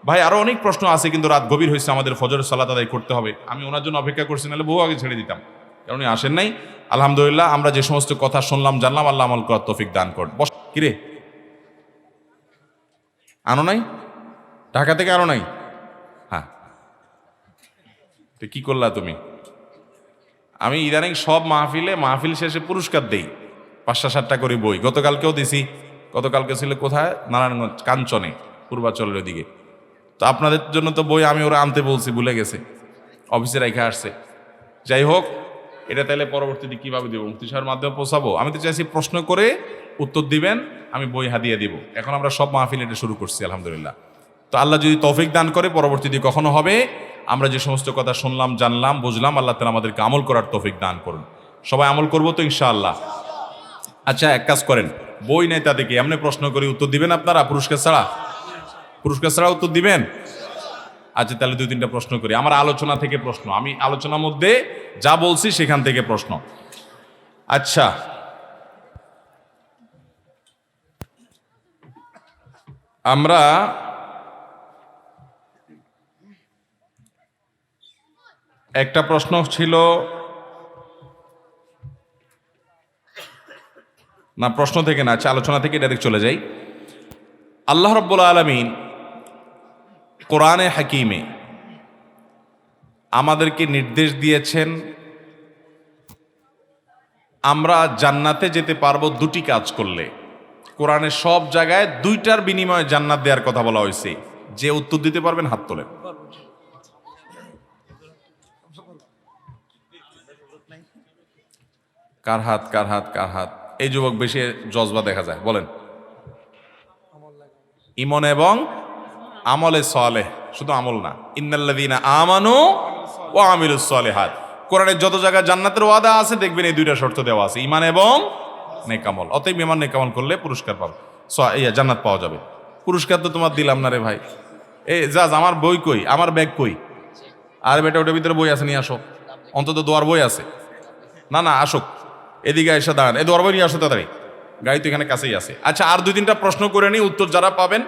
Speaker 1: ভাই আরও অনেক প্রশ্ন আছে, কিন্তু রাত গভীর হয়েছে, আমাদের ফজরের সালাত আদায় করতে হবে। আমি ওনার জন্য অপেক্ষা করছি, নাহলে বহু আগে ছেড়ে দিতাম, কারণ উনি আসেন নাই। আলহামদুলিল্লাহ আমরা যে সমস্ত কথা শুনলাম জানলাম, আল্লাহ আমল করার তৌফিক দান করুন। বস কিরে আনো নাই? ঢাকা থেকে আনো নাই? হ্যাঁ, তো কি করলা তুমি? আমি ইদানিং সব মাহফিল শেষে পুরস্কার দেই, 5টা-7টা করে বই। গতকালকেও দিছি। গতকালকে ছিল কোথায়? নারায়ণগঞ্জ, কাঞ্চনে, পূর্বাচলের ওদিকে। তো আপনাদের জন্য তো বই আমি ওরা আনতে বলছি, ভুলে গেছে, অফিসে রেখে আসছে। যাই হোক, এটা তাহলে পরবর্তীতে কীভাবে দেবো? মুফতি সাহেবের মাধ্যমে পৌঁছাবো? আমি তো চাইছি প্রশ্ন করে উত্তর দিবেন, আমি বই হাদিয়ে দিব। এখন আমরা সব মাহফিল এটা শুরু করছি আলহামদুলিল্লাহ। তো আল্লাহ যদি তৌফিক দান করে পরবর্তীতে কখনো হবে, আমরা যে সমস্ত কথা শুনলাম, জানলাম, বুঝলাম, আল্লাহ তাআলা আমাদেরকে আমল করার তৌফিক দান করুন। সবাই আমল করবো তো ইনশাআল্লাহ? আচ্ছা, এক কাজ করেন, বই নেই তাদেরকে এমনি প্রশ্ন করে উত্তর দিবেন আপনারা, পুরস্কার ছাড়া উত্তর দিবেন? আচ্ছা, তাহলে 2-3টা প্রশ্ন করি। আমার আলোচনা থেকে প্রশ্ন, আমি আলোচনার মধ্যে যা বলছি সেখান থেকে প্রশ্ন। আচ্ছা, আমরা একটা প্রশ্ন ছিল না প্রশ্ন থেকে না, আচ্ছা আলোচনা থেকে ডাইরেক্ট চলে যাই। আল্লাহ রাব্বুল আলামিন কোরআনে হাকিমে আমাদেরকে নির্দেশ দিয়েছেন আমরা জান্নাতে যেতে পারবো দুটি কাজ করলে। কোরআনের সব জায়গায় দুইটার বিনিময়ে জান্নাত দেওয়ার কথা বলা হয়েছে। যে উত্তর দিতে পারবেন হাত তোলেন। কার হাত কার হাত কার হাত? এই যুবক বেশি জজবা দেখা যায়, বলেন। ইমন এবং আমলে সালেহ, শুধু আমল না, ইন্নাল্লাযীনা আমানু ওয়া আমিলুস সালিহাত। কোরআনের যত জায়গায় জান্নাতের ওয়াদা আছে দেখবেন এই দুইটা শর্ত দেওয়া আছে, ঈমান এবং নেক আমল। অতএব ঈমান নেক আমল করলে পুরস্কার পাবে, জান্নাত পাওয়া যাবে। পুরস্কার তো তোমার দিলাম না রে ভাই। জাজ আমার বই কই, আমার ব্যাগ কই? আর বেটা ওটার ভিতরে বই আছে, নিয়ে আসো। অন্তত দোয়ার বই আছে না? না আসুক, এদিকে এসে দাঁড়ান, এই দোয়ার বই নিয়ে আসো তাড়াতাড়ি, গাড়ি তো এখানে কাছেই আছে। আচ্ছা আর দুই তিনটা প্রশ্ন করে নিই, উত্তর যারা পাবেন।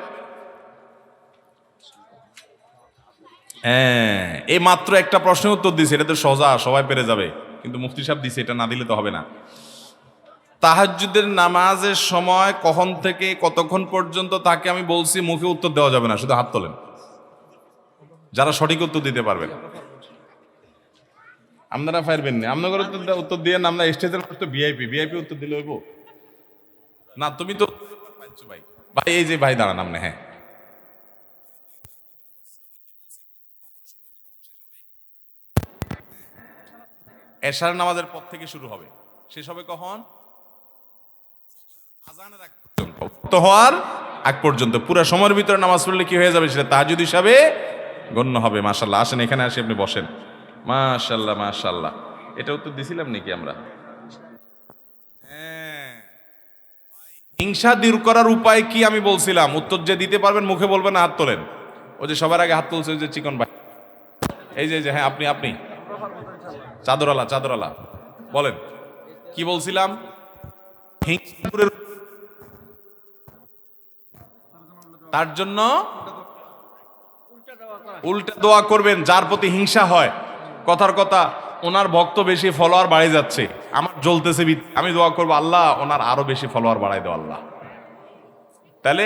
Speaker 1: হ্যাঁ, এই মাত্র একটা প্রশ্নের উত্তর দিছে, এটা তো সোজা, সবাই পেরে যাবে, কিন্তু মুফতি সাহেব দিছে, এটা না দিলে তো হবে না। তাহাজ্জুদের নামাজের সময় কখন থেকে কতক্ষণ পর্যন্ত তাকে আমি বলছি, মুখে উত্তর দেওয়া যাবে না, শুধু হাত তোলেন যারা সঠিক উত্তর দিতে পারবেন। আপনারা পারবেন না, আপনাদের উত্তর দিয়ে আমরা স্টেজের তো ভিআইপি ভিআইপি উত্তর দিলে হইব না? তুমি তো ভাই ভাই এই যে ভাই দাঁড়ান আপনি। হ্যাঁ, এশার নামাজের পর থেকে শুরু হবে, শেষ হবে কখন? আযানের আগ পর্যন্ত, তো হওয়ার আগ পর্যন্ত পুরো সময়ের ভিতরে নামাজ পড়লে কি হয়ে যাবে? সেটা তাহাজ্জুদ হিসাবে গণ্য হবে। মাশাআল্লাহ, আসেন এখানে আসে, আপনি বসেন। মাশাআল্লাহ মাশাআল্লাহ, এটা উত্তর দিছিলাম নাকি আমরা? হ্যাঁ, হিংসা দূর করার উপায় কি আমি বলছিলাম, উত্তর যে দিতে পারবেন মুখে বলবেন, হাত তোলেন। ওই যে সবার আগে হাত তুলছে যে চিকন ভাই, এই যে হ্যাঁ আপনি আপনি চাদরওয়ালা চাদরওয়ালা, বলেন কি বলছিলাম? তার জন্য উল্টা দোয়া করবেন যার প্রতি হিংসা হয়। কথার কথা, ওনার ভক্ত বেশি, ফলোয়ার বাড়ে যাচ্ছে, আমার জ্বলতেছে, আমি দোয়া করবো আল্লাহ ওনার আরো বেশি ফলোয়ার বাড়াই দাও আল্লাহ। তাহলে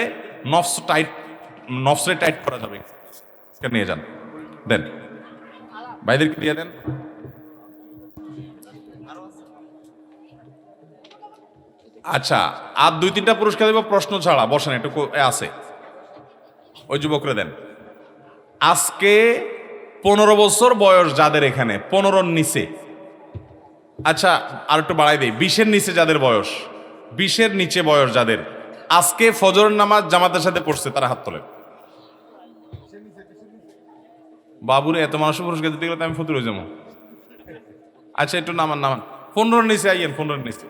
Speaker 1: নফসে টাইট করা যাবে। নিয়ে যান, দেন ভাইদেরকে দিয়ে দেন। আচ্ছা আর দুই তিনটা পুরস্কার দেব প্রশ্ন ছাড়া, বসেন একটু আছে, ওই যুবকরে দেন। আজকে 15 বছর বয়স যাদের এখানে, 15-র নিচে, আচ্ছা আর একটু বাড়াই দেই, 20-এর নিচে যাদের বয়স, 20-এর নিচে বয়স যাদের আজকে ফজর নামাজ জামাতের সাথে পড়ছে, তারা হাত তোলেন। বাবুরে এত মানুষ পুরস্কার দিতে গেলে আমি ফতুর হয়ে যাবো। আচ্ছা একটু নামান নামান, 15-র নিচে আইয়েন, 15-র নিচে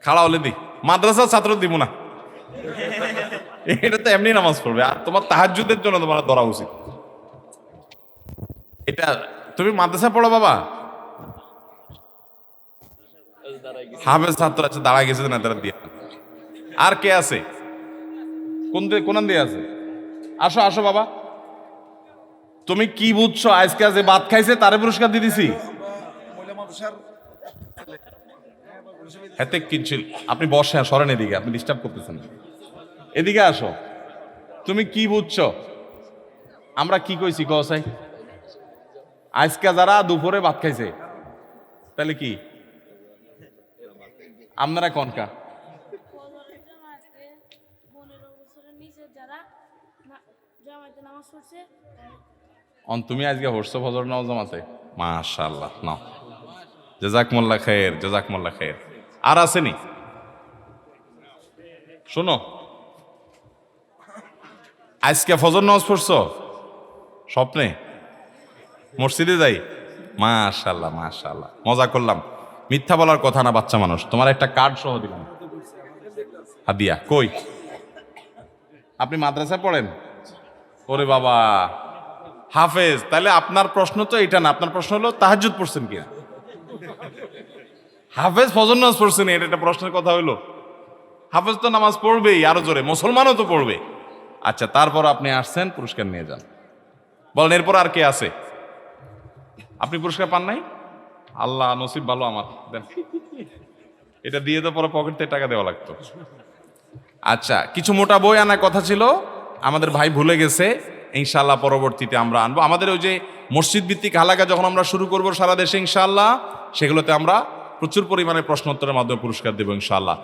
Speaker 1: খাড়া হলে দি, মাদ্রাসার ছাত্র দিব না, এটা তো এমনি নামাজ পড়বে, আর তোমার তাহাজ্জুদের জন্য তোমার ধরা উচিত। এটা তুমি মাদ্রাসা পড়ো বাবা, হাফেজ ছাত্র আছে, দাঁড়া গেছে না, তারা দিয়ে। আর কে আছে? কোন দিয়ে আছে? আসো আসো বাবা, তুমি কি বুঝছো? আজকে যে ভাত খাইছে তারে পুরস্কার দিয়ে দিছি। হেতে কিনছিল, আপনি বসে সরেন এদিকে, আপনি ডিস্টার্ব করতেছেন, এদিকে আসো। তুমি কি বুঝছো? আমরা কি কইছি কসাই? আজকে যারা দুপুরে ভাত খাইছে, তাহলে কি আপনারা কনকা? তুমি আজকে হরছো ফজর নামাজ জামাতে, মাশাআল্লাহ, নাও জাযাকুমুল্লাহ খায়ের, জাযাকুমুল্লাহ খায়ের। আর আসেনি? শোনো, আজকে ফজর নামাজ পড়ছো স্বপ্নে? মসজিদে যাই? মাশাআল্লাহ মাশাআল্লাহ, মজা করলাম, মিথ্যা বলার কথা না, বাচ্চা মানুষ। তোমার একটা কার্ড সহ দিলাম হাদিয়া। কই আপনি মাদ্রাসায় পড়েন? ওরে বাবা, হাফেজ। তাহলে আপনার প্রশ্ন তো এটা না, আপনার প্রশ্ন হলো তাহাজ্জুদ পড়ছেন কিনা। হাফেজ ফজর নামাজ পড়ছেন, এটা একটা প্রশ্নের কথা হইলো? হাফেজ তো নামাজ পড়বেই, আরো জোরে মুসলমানও তো পড়বে। আচ্ছা তারপর আপনি আসছেন, পুরস্কার নিয়ে যান। বলেন এরপর আর কে আছে? আপনি পুরস্কার পান নাই? আল্লাহ নসিব ভালো আমার, দেন। এটা দিয়ে তো পরে পকেট থেকে টাকা দেওয়া লাগতো। আচ্ছা, কিছু মোটা বই আনার কথা ছিল, আমাদের ভাই ভুলে গেছে। ইনশাআল্লাহ পরবর্তীতে আমরা আনবো। আমাদের ওই যে মসজিদ ভিত্তিক হালাকা যখন আমরা শুরু করব সারা দেশে ইনশাআল্লাহ, সেগুলোতে আমরা প্রচুর পরিমাণে প্রশ্নোত্তরের মাধ্যমে পুরস্কার দেবো ইনশাআল্লাহ।